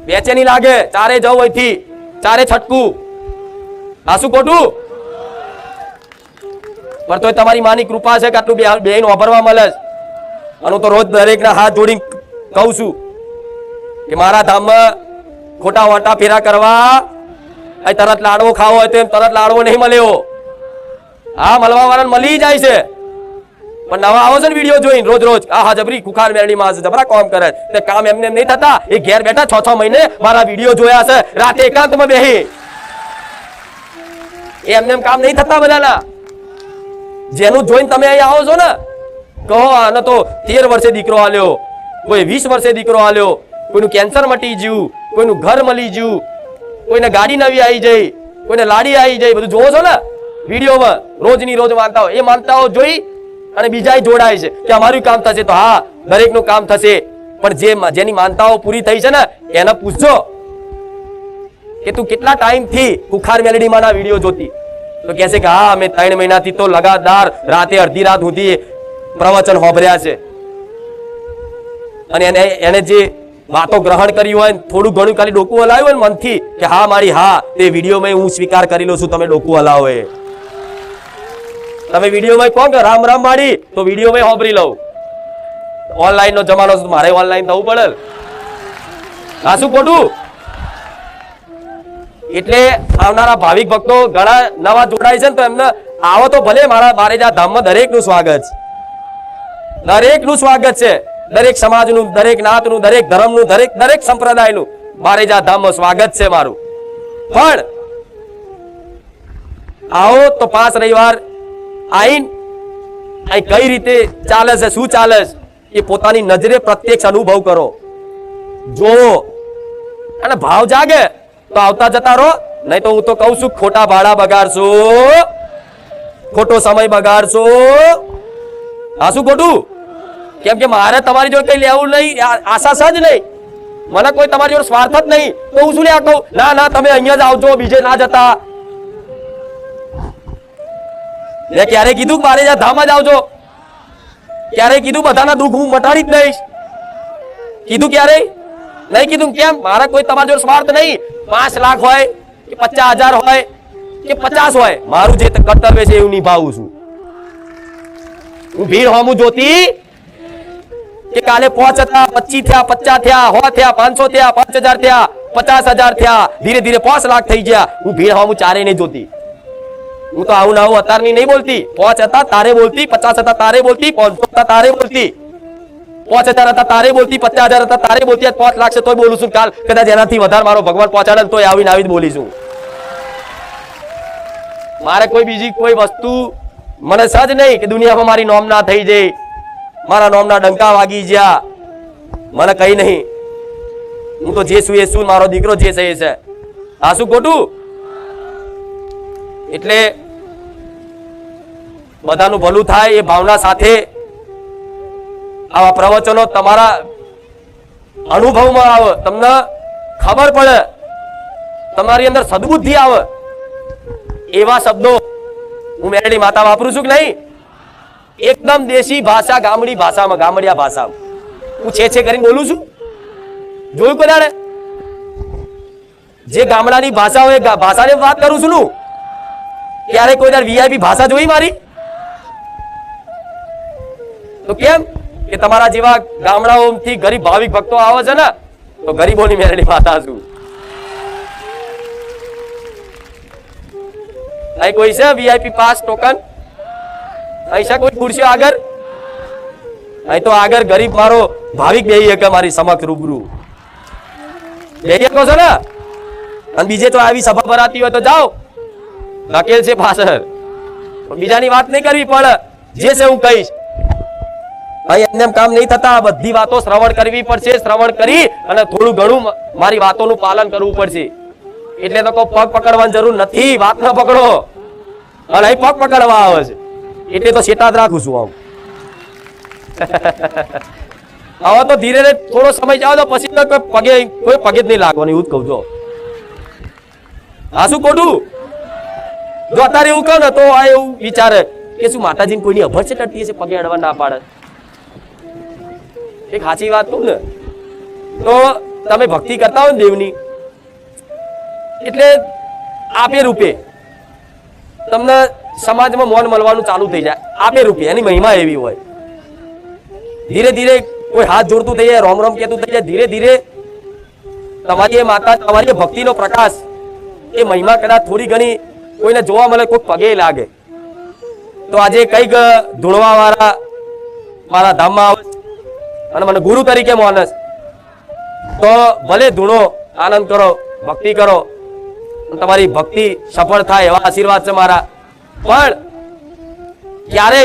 A: બેચેની લાગે, ચારે જવું અહીંથી, ચારે છટકું. આ શું ખોટું? પણ તોય તમારી માની કૃપા છે કે આટલું બેન વાપરવા મળે છે. અને હું તો રોજ દરેકના હાથ જોડીને કહું છું કે મારા ધામમાં ખોટા વાટા ફેરા કરવા, તરત લાડવો ખાવો હોય તો એમ તરત લાડવો નહીં મળ્યો. હા, મળવા વાળાને મળી જાય છે, પણ નવા આવો છે ને વિડીયો જોઈને રોજ રોજ, આ જબરી કુખાર મેરડી માં જબરા કામ કરે તે કામ એમને નહીં થતા. એ ઘેર બેઠા 6-6 મહિને મારા વિડીયો જોયા છે, રાતે એકાંતમાં બેહી. એમને કામ નહીં થતા બધાના. જેનું જોઈને તમે અહીં આવો છો ને, કહો આને તો 13 વર્ષે દીકરો આલ્યો, કોઈ 20 વર્ષે દીકરો આલ્યો, કોઈનું કેન્સર મટી ગયું, કોઈનું ઘર મળી ગયું, કોઈને ગાડી નવી આવી જઈ, કોઈને લાડી આવી જઈ. બધું જોવો છો ને વિડીયોમાં, રોજની રોજ માનતા હોય. એ માનતાઓ જોઈ અને બીજા જોડાય છે કે અમારું કામ થશે. તો હા, દરેકનું કામ થશે, પણ જેની માનતાઓ પૂરી થઈ છે ને એને પૂછજો કે તું કેટલા ટાઈમથી કુખાર મેલેડીમાં ના વિડીયો જોતી? તો કહેશે કે હા, અમે 3 મહિનાથી તો લગાતાર રાતે અડધી રાત સુધી પ્રવચન હોભર્યા છે. અને એને જે વાતો ગ્રહણ કરી હોય, થોડું ઘણું ખાલી ડોકું હલાવ્યું હોય મનથી કે હા મારી, હા તે વિડીયોમાં હું સ્વીકાર કરી લઉં છું, તમે ડોકું હલાવો. તમે વિડીયોમાં કહો કે રામ રામ માડી, તો વિડીયોમાં હોભરી લઉં. ઓનલાઈન નો જમાનો છે, મારે ઓનલાઈન થવું પડે. આ શું ખોટું? એટલે આવનારા ભાવિક ભક્તો ઘણા નવા જોડાય છે ને, તો એમને આવો તો ભલે મારા બારેજા ધામમાં દરેકનું સ્વાગત છે, દરેકનું સ્વાગત છે, દરેક સમાજનું, દરેક નાતનું, દરેક ધર્મનું, દરેક સંપ્રદાયનું બારેજા ધામમાં સ્વાગત છે મારું. પણ આવો તો 5 રવિવાર આઈન અહીં કઈ રીતે ચાલે છે, શું ચાલે છે એ પોતાની નજરે પ્રત્યક્ષ અનુભવ કરો, જોવો, અને ભાવ જાગે તો આવતા જતા રહો. નહીં તો હું તો કહું છું ખોટા ભાડા બગાડશો, ખોટો સમય બગાડશો. આ શું ખોટું? કેમ કે મારે તમારી જોડે કઈ લેવું નહીં, આશા સજ નહીં, મને કોઈ તમારી જોડે સ્વાર્થ જ નહીં. તો હું શું લે કહું, ના ના તમે અહીંયા જ આવજો, બીજે ના જતા. મેં ક્યારે કીધું કે મારે ધામ જ આવજો? ક્યારે કીધું બધાના દુઃખ હું મટાડી જ દઈશ? કીધું ક્યારે નહીં કીધું. કેમ? મારા કોઈ તમારી જોડે સ્વાર્થ નહીં. 5 લાખ હોય કે 50,000 હોય કે 50 હોય, મારું જે કર્તવ્ય છે એવું નિભાવું છું. હું ભીડ હોમું જોતી કે કાલે 5 હતા, 25 થયા, 50 થયા, 100 થયા, 500 થયા, 5,000 થયા, 50,000 થયા, ધીરે ધીરે 5 લાખ થઈ ગયા. હું ભીડ હોમું ચારે નહીં જોતી. હું તો આવું નાવું અત્યારની નહીં બોલતી. 5 હતા તારે બોલતી, 50 હતા તારે બોલતી, 500 હતા તારે બોલતી, 5,000 હતા તારે બોલતી, 50,000 હતા તારે બોલતી. 5 લાખ છે તોય બોલું છું. કાલ કદાચ એનાથી વધારે મારો ભગવાન પહોંચાડે તોય આવીને આવી જ બોલીશું. મારે કોઈ બીજી કોઈ વસ્તુ મને સજ નહીં કે દુનિયામાં મારી નોમ ના થઈ જાય, મારા નોમના ડંકા વાગી ગયા, મને કઈ નહીં. હું તો જે છું એ છું, મારો દીકરો જે છે એ છે. આ શું ખોટું? એટલે બધાનું ભલું થાય એ ભાવના સાથે આવા પ્રવચનો તમારા અનુભવમાં આવે, તમને ખબર પડે, તમારી અંદર સદબુદ્ધિ આવે. એવા શબ્દો હું મેરડી માતા વાપરું છું કે નહીં? એકદમ દેશી ભાષા, ગામડી ભાષામાં, ગામડિયા ભાષામાં હું છે કરીને બોલું છું. જોયું કદાડે જે ગામડાની ભાષા હોય ભાષાની વાત કરું છું. ક્યારે કોઈ દર વીઆઈપી ભાષા જોઈ મારી? તો કેમ કે તમારા જેવા ગામડાઓથી ગરીબ ભાવિક ભક્તો આવે છે ને, તો ગરીબોની મેરડી માતા છું. અહીં કોઈ છે વીઆઈપી પાસ ટોકન? અહીં છે કોઈ ખુરશીઓ આગળ? અહીં તો આગળ ગરીબ મારો ભાવિક બેહી શકે મારી સમક્ષ રૂબરૂ બેહી શકો છો ને. અને બીજે તો આવી સભા ભરાતી હોય તો જાઓ, ધકેલ છે પાછળ. બીજાની વાત નહીં કરવી પડે, જે છે હું કહીશ. અહીં એમ કામ નહીં થતા, બધી વાતો શ્રવણ કરવી પડશે. શ્રવણ કરી અને થોડું ઘણું મારી વાતોનું પાલન કરવું પડશે. એટલે તો કોઈ પગ પકડવાની જરૂર નથી, વાત ન પકડો. અને અહીં પગ પકડવા આવે છે એટલે તો સેટા જ રાખું છું. આમ હવે તો ધીરે ધીરે થોડો સમય જાવ તો પછી તો કોઈ પગે જ નહીં લાગવાનું, એવું જ કહું છો. હા શું ખોટું? જો અત્યારે એવું કહું ને તો આ એવું વિચારે કે શું માતાજીને કોઈની અભર છે ટટ્ટી છે, પગે અડવા ના પાડે. એક સાચી વાત કહું ને તો તમે ભક્તિ કરતા હોય ને દેવની, એટલે આપે રૂપે તમને સમાજમાં મોન મળવાનું ચાલુ થઈ જાય. આપે રૂપે એની મહિમા એવી હોય. ધીરે ધીરે કોઈ હાથ જોડતું થઈ જાય, રોમ રોમ કહેતું થઈ જાય. ધીરે ધીરે તમારી એ માતા, તમારી એ ભક્તિનો પ્રકાશ, એ મહિમા કદાચ થોડી ઘણી કોઈને જોવા મળે, કોઈ પગે લાગે. તો આજે કઈક ધૂણવા વાળા મારા ધામમાં આવે અને મને ગુરુ તરીકે માનસ, તો ભલે ધૂણો, આનંદ કરો, ભક્તિ કરો, તમારી ભક્તિ સફળ થાય એવા આશીર્વાદ છે મારા. પણ ક્યારે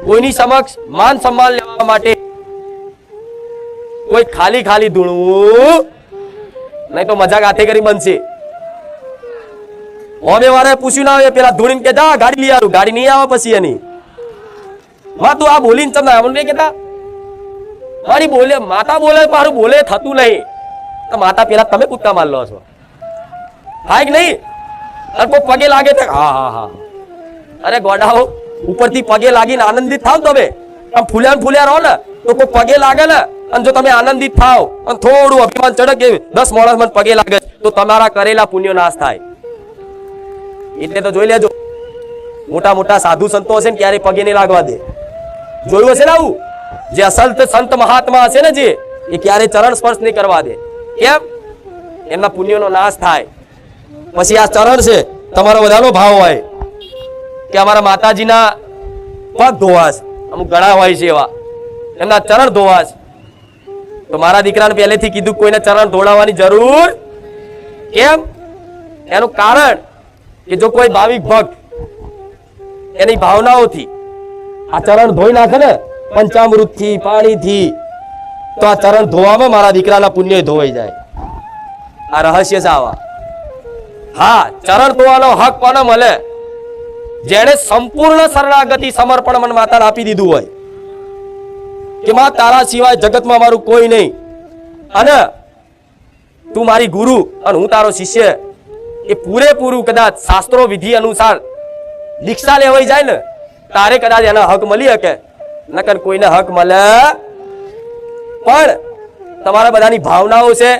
A: કોઈની સમક્ષ માન સન્માન લેવા માટે કોઈ ખાલી ખાલી ધૂણવું નહીં, તો મજાક હાથે કરી બનશે. અમે વારે પૂછ્યું ના આવે, પેલા ધૂણીને કે જા ગાડી લઈ આવું, ગાડી નહીં આવે પછી એની માં તું આ બોલીને તમને એમ નહીં કેતા મારી બોલે માતા બોલે, મારું બોલે થતું નહીં. તો માતા પેલા તમે કૂદકા માર લો છો, હા કે નહીં? અને કોઈ પગે લાગે તો હા હા હા, અરે ગોડાઓ ઉપરથી પગે લાગીને આનંદિત થાવ. તમે આમ ફૂલ્યા ફૂલ્યા રહો ને તો કોઈ પગે લાગે ને, અને જો તમે આનંદિત થાવ અને થોડું અભિમાન ચડક કે 10 માણસ મને પગે લાગે તો તમારા કરેલા પુણ્ય નાશ થાય. એટલે તો જોઈ લેજો, મોટા મોટા સાધુ સંતો હશે ને ક્યારે પગે નહીં લાગવા દે. જોયું હશે ને આવું? જે અસલ સંત મહાત્મા હશે ને, જે એ ક્યારે ચરણ સ્પર્શ નહીં કરવા દે. કેમ? એમના પુણ્યનો નાશ થાય. પછી આ ચરણ છે તમારો બધાનો ભાવ હોય, કે અમારા માતાજીના પગ ધોવાશ, અમુક ઘણા હોય છે એવા, એમના ચરણ ધોવાશ, તો મારા દીકરાને પહેલેથી કીધું કોઈને ચરણ ધોળાવવાની જરૂર કેમ? એનું કારણ કે જો કોઈ ભાવિક ભક્ત એની ભાવનાઓથી આ ચરણ ધોઈ નાખે ને પંચામૃતથી, પાણીથી, તો આ ચરણ ધોવામાં મારા દીકરાના પુણ્ય ધોવાઈ જાય. આ રહસ્ય છે આવા. હા, ચરણ ધોવાનો હક કોને મળે? જેણે સંપૂર્ણ શરણાગતિ સમર્પણ મન માતાને આપી દીધું હોય કે માં તારા સિવાય જગતમાં મારું કોઈ નહીં, અને તું મારી ગુરુ અને હું તારો શિષ્ય, એ પૂરેપૂરું કદાચ શાસ્ત્રો વિધિ અનુસાર દીક્ષા લેવાઈ જાય ને તારે કદાચ એના હક મળી શકે, નકર કોઈને હક મળે. પણ તમારા બધાની ભાવનાઓ છે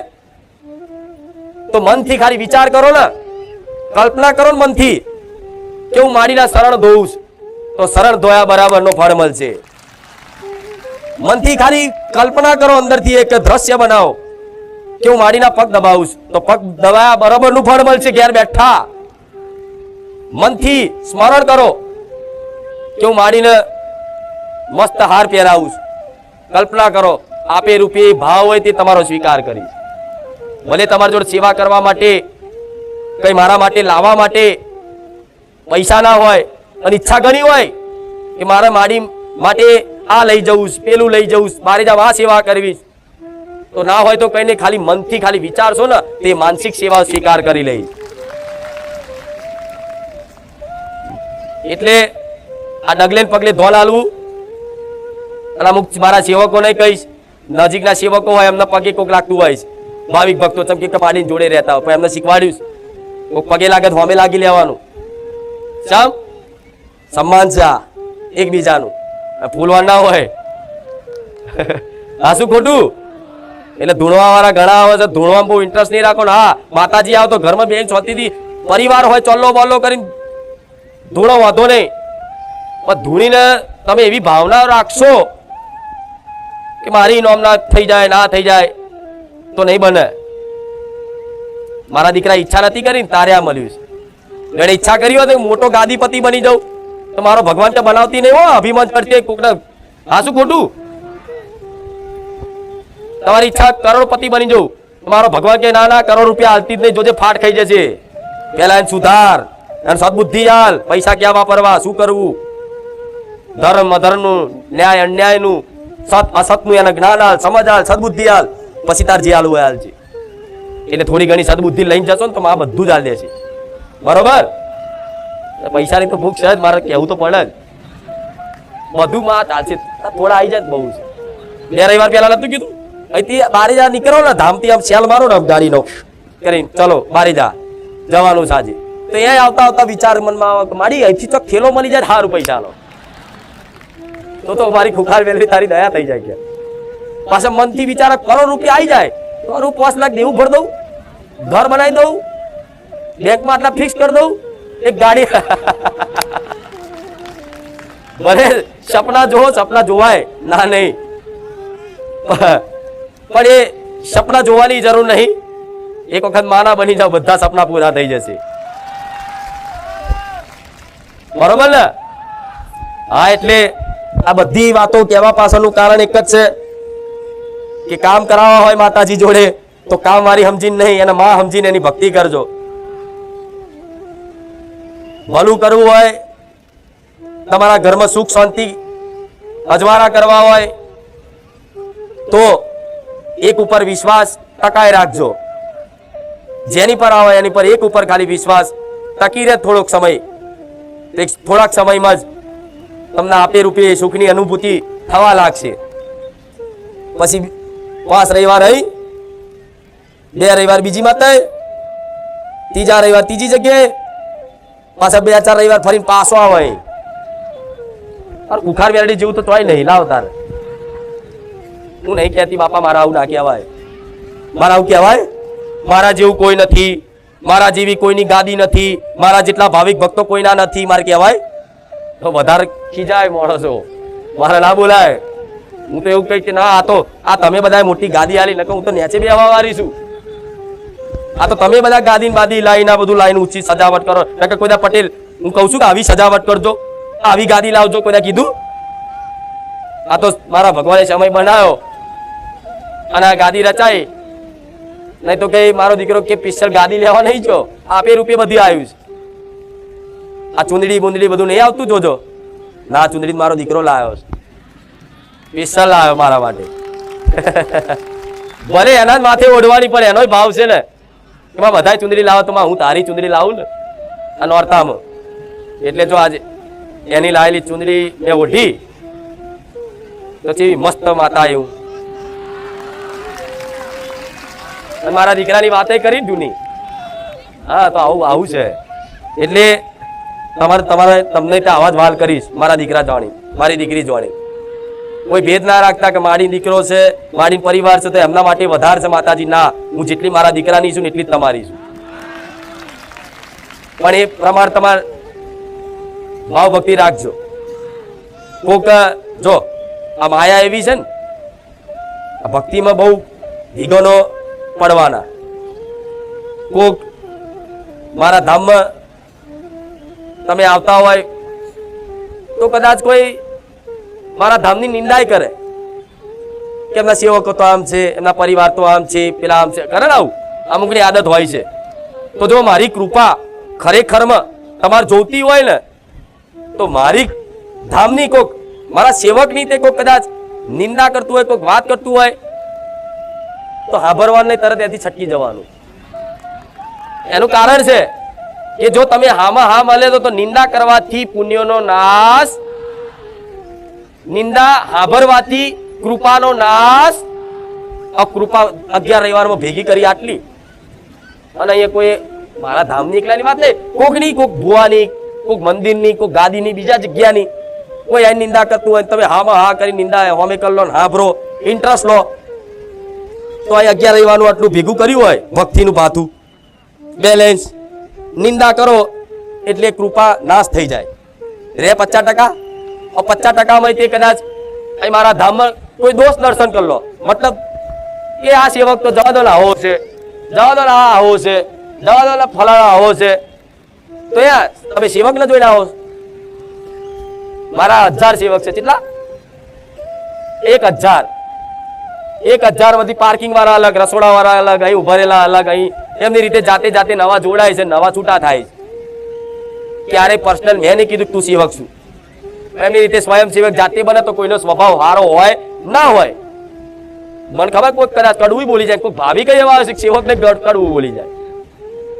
A: તો મનથી ખાલી વિચાર કરો ને, કલ્પના કરો ને મનથી કે હું માડીના શરણ ધોઉં તો શરણ ધોયા બરાબરનો ફળ મળશે. મનથી ખાલી કલ્પના કરો, અંદરથી એક દ્રશ્ય બનાવો કે હું માડીના પગ દબાવું તો પગ દબાયા બરાબરનું ફળ મળશે ઘેર બેઠા. મનથી સ્મરણ કરો કે હું માડીને મસ્ત હાર પહેરાવું, કલ્પના કરો, આપે રૂપે ભાવ હોય તે તમારો સ્વીકાર કરીશ. ભલે તમારી જોડે સેવા કરવા માટે, કઈ મારા માટે લાવવા માટે પૈસા ના હોય અને ઈચ્છા ઘણી હોય કે મારા માડી માટે આ લઈ જવું, પેલું લઈ જવું, મારે જાવ આ સેવા કરવી, તો ના હોય તો કઈ નહીં, ખાલી મનથી ખાલી વિચારશો ને તે માનસિક સેવા સ્વીકાર કરી લઈશ. એટલે આ ડગલે પગલે ધોન આલવું. અને અમુક મારા સેવકોને કહીશ, નજીકના સેવકો હોય એમના પગે કોક લાગતું હોય, ભાવિક ભક્તો ચમકી પાડીને જોડે રહેતા હોય, પણ એમને શીખવાડ્યું કોક પગે લાગે તો હોમે લાગી લેવાનું. સમ સન્માન છે એકબીજાનું, ફૂલવા ના હોય. હા, શું ખોટું? એટલે ધૂણવા વાળા ઘણા આવે છે, ધૂણવામાં બહુ ઇન્ટરેસ્ટ નહીં રાખો ને. હા, માતાજી આવો તો ઘરમાં બેન છોતીથી પરિવાર હોય, ચોલ્લો બોલ્લો કરીને ધૂણો વાંધો નહીં, પણ ધૂણીને તમે એવી ભાવના રાખશો કે મારી નોમ ના થઈ જાય, ના થઈ જાય, તો નહીં બને. મારા દીકરા ઈચ્છા નથી કરી, તારે આ મળ્યું છે. એને ઈચ્છા કરી હોય તો મોટો ગાદીપતિ બની જાઉં, તો મારો ભગવાન તો બનાવતી નહીં હો, અભિમાન કરતી કોકને. હા, શું ખોટું? તમારી ઈચ્છા કરોડપતિ બની જવું, મારો ભગવાન કે ના ના કરોડ રૂપિયા હાલતી જ નહીં, જોજે ફાટ ખાઈ જશે. પેલા એને સુધાર, એને સદબુદ્ધિ હાલ, પૈસા ક્યાં વાપરવા, શું કરવું, ધર્મ અધર્મનું, ન્યાય અન્યાયનું, સત અસતનું એને જ્ઞાન હાલ, સમજ હાલ, સદબુદ્ધિ હાલ, પછી તાર જે હાલવું હાલ છે. એટલે થોડી ઘણી સદબુદ્ધિ લઈને જશો ને તો આ બધું જ હાલ દેશે. બરોબર? પૈસાની તો ભૂખ છે જ, મારે કહેવું તો પડે જ. બધું માં ચાલશે, થોડા આવી જાય બહુ છે. 2 રવિવાર પહેલા નતું કીધું અહીંથી બારે જા નીકળો ને, ધામથી આમ સેલ મારો ને ગાડીનો કરીને, ચલો બારે જા જવાનું સાંજે, તો એ આવતા આવતા વિચાર મનમાં આવે કે મારી અહીંથી તો ખેલો મળી જાય સારું પૈસાનો, તો મારી ખુખાર વેલવી તારી દયા થઈ જાય. કે પાછા મનથી વિચાર કરોડ રૂપિયા આવી જાય તો 5 લાખ દેવું ભરી દઉં, ઘર બનાવી દઉં, બેંકમાં આટલા ફિક્સ કરી દઉં, એક ગાડી. ભલે સપના જોવો, સપના જોવાય ના નહીં, પણ એ સપના જોવાની જરૂર નહીં. એક વખત માના બની જાવ, બધા સપના પૂરા થઈ જશે. બરોબર ને? હા, એટલે આ બધી વાતો કહેવા પાછળનું કારણ એક જ છે કે કામ કરાવવા હોય માતાજી જોડે તો કામ વાળી સમજીને નહીં, એને માં સમજીને એની ભક્તિ કરજો. ભલું કરવું હોય, તમારા ઘરમાં સુખ શાંતિ અજવાળા કરવા હોય તો એક ઉપર વિશ્વાસ ટકાઈ રાખજો. જેની પર આવે એની પર એક ઉપર ખાલી વિશ્વાસ ટકી રહે થોડોક સમય, થોડાક સમયમાં જ તમને આપે રૂપે સુખની અનુભૂતિ થવા લાગશે. પછી 5 રવિવાર રહી, 2 રવિવાર બીજી માતા, 3જા રવિવાર ત્રીજી જગ્યાએ, પાછા 2-4 રવિવાર ફરીને પાછો આવે. ઉખાર વેરડી જેવું તો તોય નહીં લાવ તારે. હું નહીં કહેતી બાપા મારા આવું ના કહેવાય, મારા આવું કહેવાય, મારા જેવું કોઈ નથી, મારા જેવી કોઈની ગાદી નથી, મારા જેટલા ભાવિક ભક્તો કોઈના નથી, મારે કહેવાય તો વધારે ખીજાય માણસો, મારે ના બોલાય. હું તો એવું કહી કે ના, આ તો આ તમે બધા મોટી ગાદી આલી, નકર હું તો નેચે બેહવા વાળી છું. આ તો તમે બધા ગાદી ને બાદી લાઈને બધું લાઈને ઊંચી સજાવટ કરો. નકર કોઈ પટેલ હું કહું છું કે આવી સજાવટ કરજો, આવી ગાદી લાવજો, કોઈ કીધું? આ તો મારા ભગવાને સમય બનાવ્યો અને આ ગાદી રચાઈ. નહીં તો કે મારો દીકરો કે પિસ્તલ ગાદી લેવા નહીં જો, આપે રૂપિયે બધી આવ્યું છે. આ ચુંદડી બુંદડી બધું નહીં આવતું જોજો. ના, ચુંદડી મારો દીકરો લાવ્યો છે, પિસ્તલ લાવ્યો મારા માટે. ભલે એના જ માથે ઓઢવાની પણ એનો ભાવ છે ને, એમાં બધા ચુંદડી લાવો તો હું તારી ચુંદડી લાવું ને આ નોરતામાં. એટલે જો આજે એની લાવેલી ચુંદડી મેં ઓઢી તો કેવી મસ્ત માતા એવું. મારા દીકરાની વાતે કરી જૂની. હા, તો આવું છે. એટલે તમને આવા જ વાલ કરીશ. મારા દીકરા જાણી, મારી દીકરી જાણી. કોઈ ભેદ ના રાખતા કે મારી દીકરો છે, મારી પરિવાર છે તો એમના માટે વધારે છે માતાજી. ના, હું જેટલી મારા દીકરાની છું એટલી જ તમારી છું. પણ એ પ્રમાણે તમારે ભાવ ભક્તિ રાખજો. કોક જો આ માયા એવી છે ને, આ ભક્તિમાં બહુ વિઘ્નો પડવાના. કોક મારા ધામમાં તમે આવતા હોય તો કદાચ કોઈ મારા ધામની નિંદાય કરે કે એમના સેવકો તો આમ છે, એમના પરિવાર તો આમ છે, પેલા આમ છે, કરે ને આવું. અમુકની આદત હોય છે. તો જો મારી કૃપા ખરેખરમાં તમારે જોતી હોય ને તો મારી ધામની કોક મારા સેવકની તે કોક કદાચ નિંદા કરતું હોય, કોક વાત કરતું હોય તો હાભરવાનું નહીં, તરત ત્યાંથી છટકી જવાનું. એનું કારણ છે કે જો તમે હામાં હા મળે તો નિંદા કરવાથી પુણ્યનો નાશ, નિંદા હાભરવાથી કૃપાનો નાશ. અકૃપા 11 રવિવારમાં ભેગી કરી આટલી, અને અહીંયા કોઈ મારા ધામની એકલાની વાત નહીં, કોકની, કોક ભુવાની, કોક મંદિરની, કોક ગાદીની, બીજા જગ્યાની કોઈ આ નિંદા કરતું હોય, તમે હામાં હા કરી નિંદા હોમે કરી લો, હાભરો, ઇન્ટરેસ્ટ લો, તો આ 11 રવિવારનું આટલું ભેગું કર્યું હોય ભક્તિનું પાથું બેલેન્સ, નિંદા કરો એટલે કૃપા નાશ થઈ જાય. રે 50%, 50%માં તે કદાચ અહીં મારા ધામમાં કોઈ દોષ દર્શન કરી લો, મતલબ કે આ સેવક તો જવા દો આવો છે, જવા દો આવો છે, જવા દો ફલાણા આવો છે, તો યાર તમે સેવક ને જોઈને આવો. મારા 1000 સેવક છે. કેટલા? 1000 માંથી પાર્કિંગ વાળા અલગ, રસોડા વાળા અલગ, અહીં ઉભા રહેલા અલગ, અહીં એમની રીતે જાતે નવા જોડાય છે, નવા છૂટા થાય છે. ક્યારે પર્સનલ મેં નહીં કીધું તું સેવક છું. એમની રીતે સ્વયંસેવક જાતે બને તો કોઈનો સ્વભાવ સારો હોય ના હોય. મને ખબર કોઈ કદાચ કડવું બોલી જાય, કોઈ ભાવિક એવા હશે સેવકને કડવું બોલી જાય,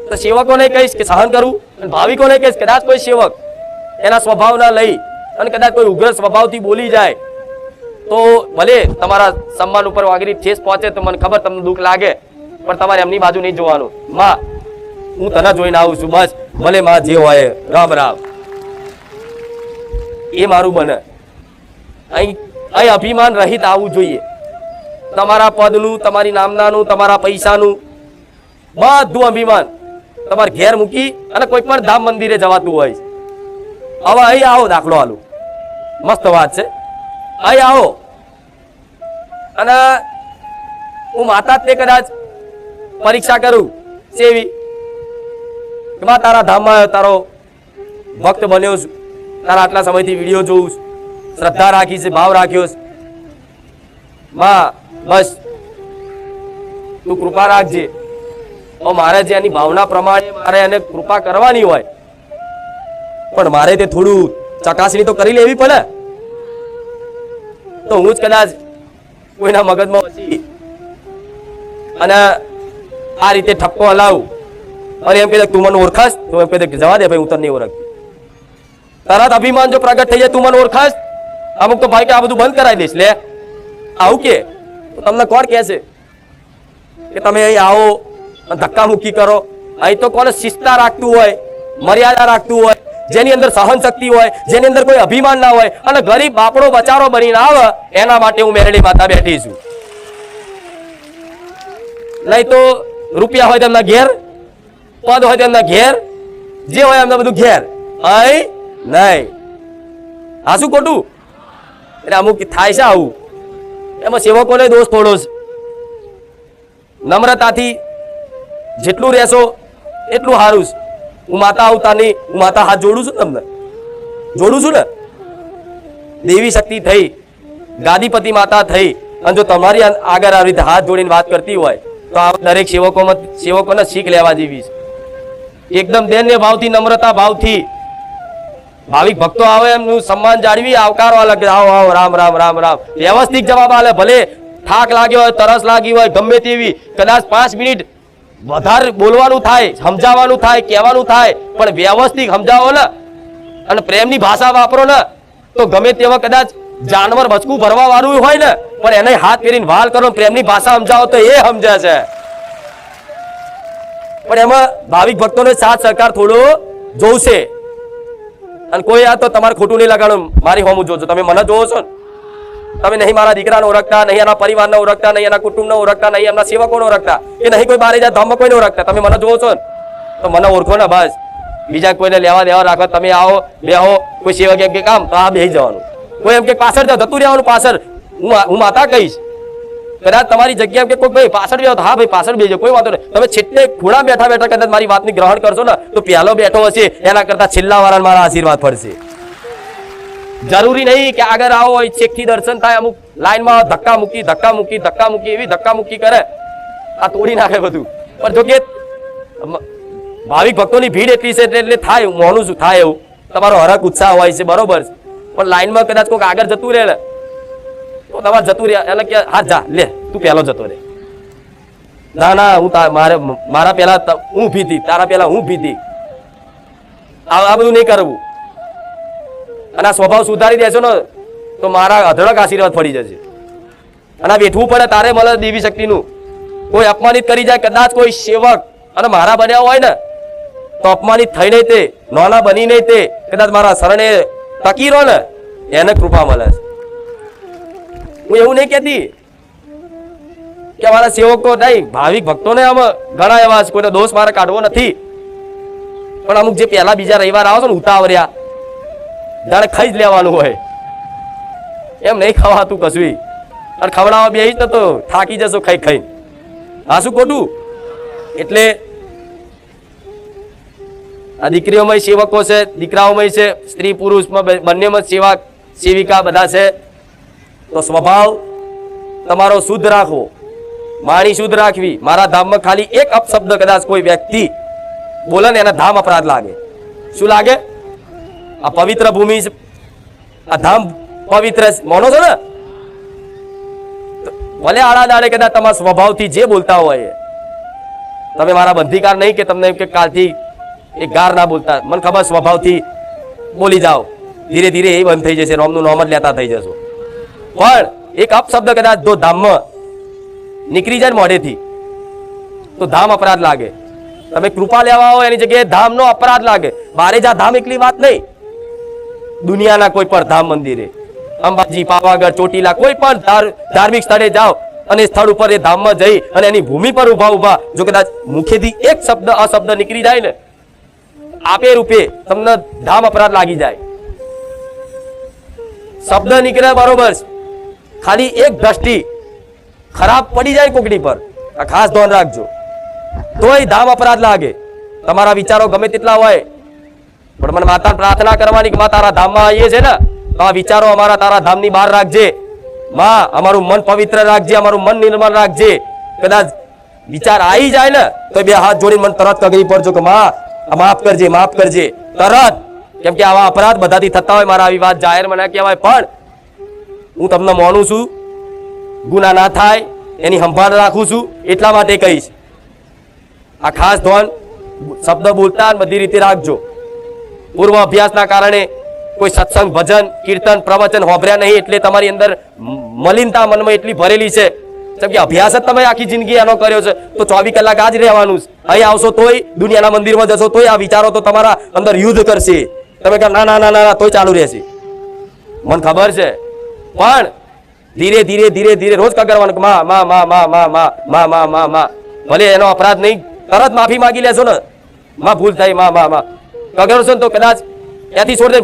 A: તો સેવકોને કહીશ કે સહન કરવું, અને ભાવિકોને કહીશ કદાચ કોઈ સેવક એના સ્વભાવના લઈ અને કદાચ કોઈ ઉગ્ર સ્વભાવથી બોલી જાય તો ભલે તમારા સન્માન ઉપર વાગરી ઠેસ પહોંચે તો મને ખબર તમને દુઃખ લાગે, પણ તમારે એમની બાજુ નહીં જોવાનું. માં હું તને જોઈને આવું છું, બસ ભલે માં જે હોય રામ રામ, એ મારું બને. અહીં અભિમાન રહિત આવવું જોઈએ. તમારા પદનું, તમારી નામનાનું, તમારા પૈસાનું બધું અભિમાન તમારે ઘેર મૂકી અને કોઈ પણ ધામ મંદિરે જવાતું હોય. હવે અહીં આવો, દાખલો આલું, મસ્ત વાત છે. અહીં આવો અને હું માતા તે કદાચ પરીક્ષા કરું સેવી કે બા તારા ધામમાં તારો ભક્ત બન્યો છું, તારા આટલા સમયથી વિડીયો જોઉં છું, શ્રદ્ધા રાખી છે, ભાવ રાખ્યો છે, માં બસ તું કૃપા રાખજે. મારે જે એની ભાવના પ્રમાણે મારે એને કૃપા કરવાની હોય, પણ મારે તે થોડું ચકાસણી તો કરી લેવી પડે. તો હું જ કદાચ કોઈના મગજમાં વસી અને આ રીતે ઠપકો હલાવું અને એમ કહે તું મને ઓળખાશ, તો એમ કહે જવા દે ભાઈ હું તને નહીં ઓળખતી. તરત અભિમાન જો પ્રગટ થઈ જાય તું મને ઓળખાશ, અમુક તો ભાઈ કે આ બધું બંધ કરાવી દઈશ. લે આવું કે તમને કોણ કહે છે કે તમે અહીં આવો ધક્કા મુક્કી કરો? અહીં તો કોને શિસ્તા રાખતું હોય, મર્યાદા રાખતું હોય, જેની અંદર સહન શક્તિ હોય, જેની અંદર કોઈ અભિમાન ના હોય અને ગરીબ બાપડો બચારો બનીને આવે, એના માટે હું મેરડી માતા બેઠી છું. નહીં તો રૂપિયા હોય તેમના ઘેર, પદ હોય તેમના ઘેર, જે હોય એમના બધું ઘેર, અહીં નહીં. હા શું ખોટું? એટલે અમુક થાય છે આવું. એમાં સેવકોને દોષ થોડો છે. નમ્રતાથી જેટલું રહેશો એટલું સારું છે. હું માતા આવતા નહીં, હું માતા હાથ જોડું છું, તમને જોડું છું ને. દેવી શક્તિ થઈ, ગાદીપતિ માતા થઈ, અને જો તમારી આગળ આવી રીતે હાથ જોડીને વાત કરતી હોય તો આ દરેક સેવકોને શીખ લેવા જેવી છે. એકદમ દૈન્ય ભાવથી, નમ્રતા ભાવથી ભાવિક ભક્તો આવે એમનું સન્માન જાળવી આવકારવા લાગે. આવો આવો, રામ રામ રામ રામ, વ્યવસ્થિત જવાબ આલે. ભલે થાક લાગ્યો હોય, તરસ લાગી હોય, ગમે તેવી, કદાચ 5 મિનિટ વધારે બોલવાનું થાય, સમજાવવાનું થાય, કહેવાનું થાય, પણ વ્યવસ્થિત સમજાવો ને અને પ્રેમની ભાષા વાપરો ને તો ગમે તેવા કદાચ જાનવર બચકું ભરવા વાળું હોય ને પણ એને હાથ ફેરીને વાલ કરો, પ્રેમની ભાષા સમજાવો તો એ સમજે છે. પણ એમાં ભાવિક ભક્તોને સાથ સહકાર થોડો જોશે. અને કોઈ આ તો તમારે ખોટું નહીં લગાડો, મારી હોમું જોજો. તમે મને જોવો છો ને, તમે નહીં મારા દીકરાને ઓળખતા, નહીં એના પરિવારને ઓળખતા, નહીં એના કુટુંબને ઓળખતા, નહીં એમના સેવકોને ઓળખતા, કે નહીં કોઈ બારે જાય ધામમાં કોઈને ઓળખતા, તમે મને જોવો છો ને તો મને ઓળખો ને બસ. બીજા કોઈને લેવા દેવા રાખો, તમે આવો બેહો, કોઈ સેવક એમ કે કામ તો આ બેસી જવાનું, કોઈ એમ કે પાછળ જાવ જતું રહેવાનું. પાછળ હું માતા કહીશ, કદાચ તમારી જગ્યા કે કોઈ ભાઈ પાછળ બેહો તો હા ભાઈ પાછળ બેસજો, કોઈ વાંધો નહીં. તમે છેલ્લે ખૂણા બેઠા બેઠા કદાચ મારી વાતની ગ્રહણ કરશો ને તો પહેલો બેઠો હશે એના કરતા છેલ્લા વાળાને મારા આશીર્વાદ પડશે. જરૂરી નહીં કે આગળ આવો હોય છેકથી દર્શન થાય, અમુક લાઈનમાં ધક્કા મૂકી એવી ધક્કા મૂકી કરે, આ તોડી નાખે બધું. પણ જો કે ભાવિક ભક્તોની ભીડ એટલી છે એટલે થાય, હું માનું છું થાય એવું, તમારો હરખ ઉત્સાહ હોય છે બરોબર, પણ લાઈનમાં કદાચ કોઈક આગળ જતું રહે ને તો તમારે જતું રહે એટલે કે હા જા લે તું પહેલો જતો રહે. ના ના, હું મારા પહેલા હું ભીતી, તારા પહેલા હું ભીતી, આ બધું નહીં કરવું. અને આ સ્વભાવ સુધારી દેશો ને તો મારા અઢળક આશીર્વાદ પડી જશે. અને આ વેઠવું પડે તારે મળે દેવી શક્તિનું. કોઈ અપમાનિત કરી જાય કદાચ કોઈ સેવક અને મારા બન્યા હોય ને તો અપમાનિત થઈ નહીં, તે નાના બની નહીં, તે કદાચ મારા શરણે ટકી રહો ને એને કૃપા મળે છે. હું એવું નહીં કહેતી કે મારા સેવકો નહીં, ભાવિક ભક્તોને આમ ઘણા એવા કોઈનો દોષ મારે કાઢવો નથી, પણ અમુક જે પહેલા બીજા રવિવાર આવો છો ને ઉતાવળ્યા જાણે ખાઈ જ લેવાનું હોય એમ નહીં ખાવાતું કશું. અને ખવડાવવા બેસી જ તો થાકી જશો ખાઈ ખાઈ. હા શું ખોટું? એટલે આ દીકરીઓમાં સેવકો છે, દીકરાઓમાં છે, સ્ત્રી પુરુષમાં બંનેમાં સેવા સેવિકા બધા છે. તો સ્વભાવ તમારો શુદ્ધ રાખવો, વાણી શુદ્ધ રાખવી. મારા ધામમાં ખાલી એક અપશબ્દ કદાચ કોઈ વ્યક્તિ બોલે ને એના ધામ અપરાધ લાગે. શું લાગે? આ પવિત્ર ભૂમિ, આ ધામ પવિત્ર માનો છો ને, ભલે આડા દાડે કદાચ તમારા સ્વભાવથી જે બોલતા હોય, તમે મારા બંધીકાર નહીં કે તમને કે કાલથી એક ગાર ના બોલતા, મને ખબર સ્વભાવથી બોલી જાઓ, ધીરે ધીરે એ બંધ થઈ જશે, નોમનું નોમ જ લેતા થઈ જશો. પણ એક અપશબ્દ કદાચ જો ધામમાં નીકળી જાય મોઢેથી તો ધામ અપરાધ લાગે. તમે કૃપા લેવા હોય એની જગ્યાએ ધામનો અપરાધ લાગે. બારે જા ધામ એકલી વાત નહીં, દુનિયાના કોઈ પણ ધામ મંદિરે, અંબાજી, પાવાગઢ, ચોટીલા, કોઈ પણ ધાર્મિક સ્થળે જાઓ અને સ્થળ ઉપર એ ધામમાં જઈ અને એની ભૂમિ પર ઉભા જો કદાચ મુખેથી એક શબ્દ અશબ્દ નીકળી જાય ને આપે રૂપે તમને ધામ અપરાધ લાગી જાય. શબ્દ નીકળે બરોબર, ખાલી એક દ્રષ્ટિ ખરાબ પડી જાય કોકડી પર, આ ખાસ ધ્યાન રાખજો, તોય ધામ અપરાધ લાગે. તમારા વિચારો ગમે તેટલા હોય પણ મને માતા પ્રાર્થના કરવાની કે માં તારા ધામમાં આવીએ છે ને તો આ વિચારો અમારા તારા ધામની બહાર રાખજે માં, અમારું મન પવિત્ર રાખજે, અમારું મન નિર્મળ રાખજે. કદાચ વિચાર આવી જાય ને તો બે હાથ જોડીને મને તરત કગરી પડજો કે માં માફ કરજે, માફ કરજે તરત. કેમ કે આવા અપરાધ બધાથી થતા હોય, મારા આવી વાત જાહેર મને કહેવાય, પણ હું તમને માનું છું, ગુના ના થાય એની સંભાળ રાખું છું, એટલા માટે કહીશ. આ ખાસ ધોન શબ્દ બોલતા બધી રીતે રાખજો. પૂર્વ અભ્યાસના કારણે કોઈ સત્સંગ, ભજન, કીર્તન, પ્રવચન હોભર્યા નહીં એટલે તમારી અંદર મલિનતા મનમાં એટલી ભરેલી છે. કેમ કે અભ્યાસ જ તમે આખી જિંદગી એનો કર્યો છે તો 24 કલાક આ જ રહેવાનું. અહીં આવશો તોય, દુનિયાના મંદિરમાં જશો તોય આ વિચારો તો તમારા અંદર યુદ્ધ કરશે. તમે કહો ના ના ના ના તોય ચાલુ રહેશે, મને ખબર છે. પણ ધીરે ધીરે ધીરે ધીરે રોજ કગરવાનું માં માં માં માં માં માં માં માં માં, ભલે એનો અપરાધ નહીં, તરત માફી માંગી લેશો ને, માં ભૂલ થઈ માં માં માં કગરશો ને તો કદાચ ત્યાંથી છોડી દે.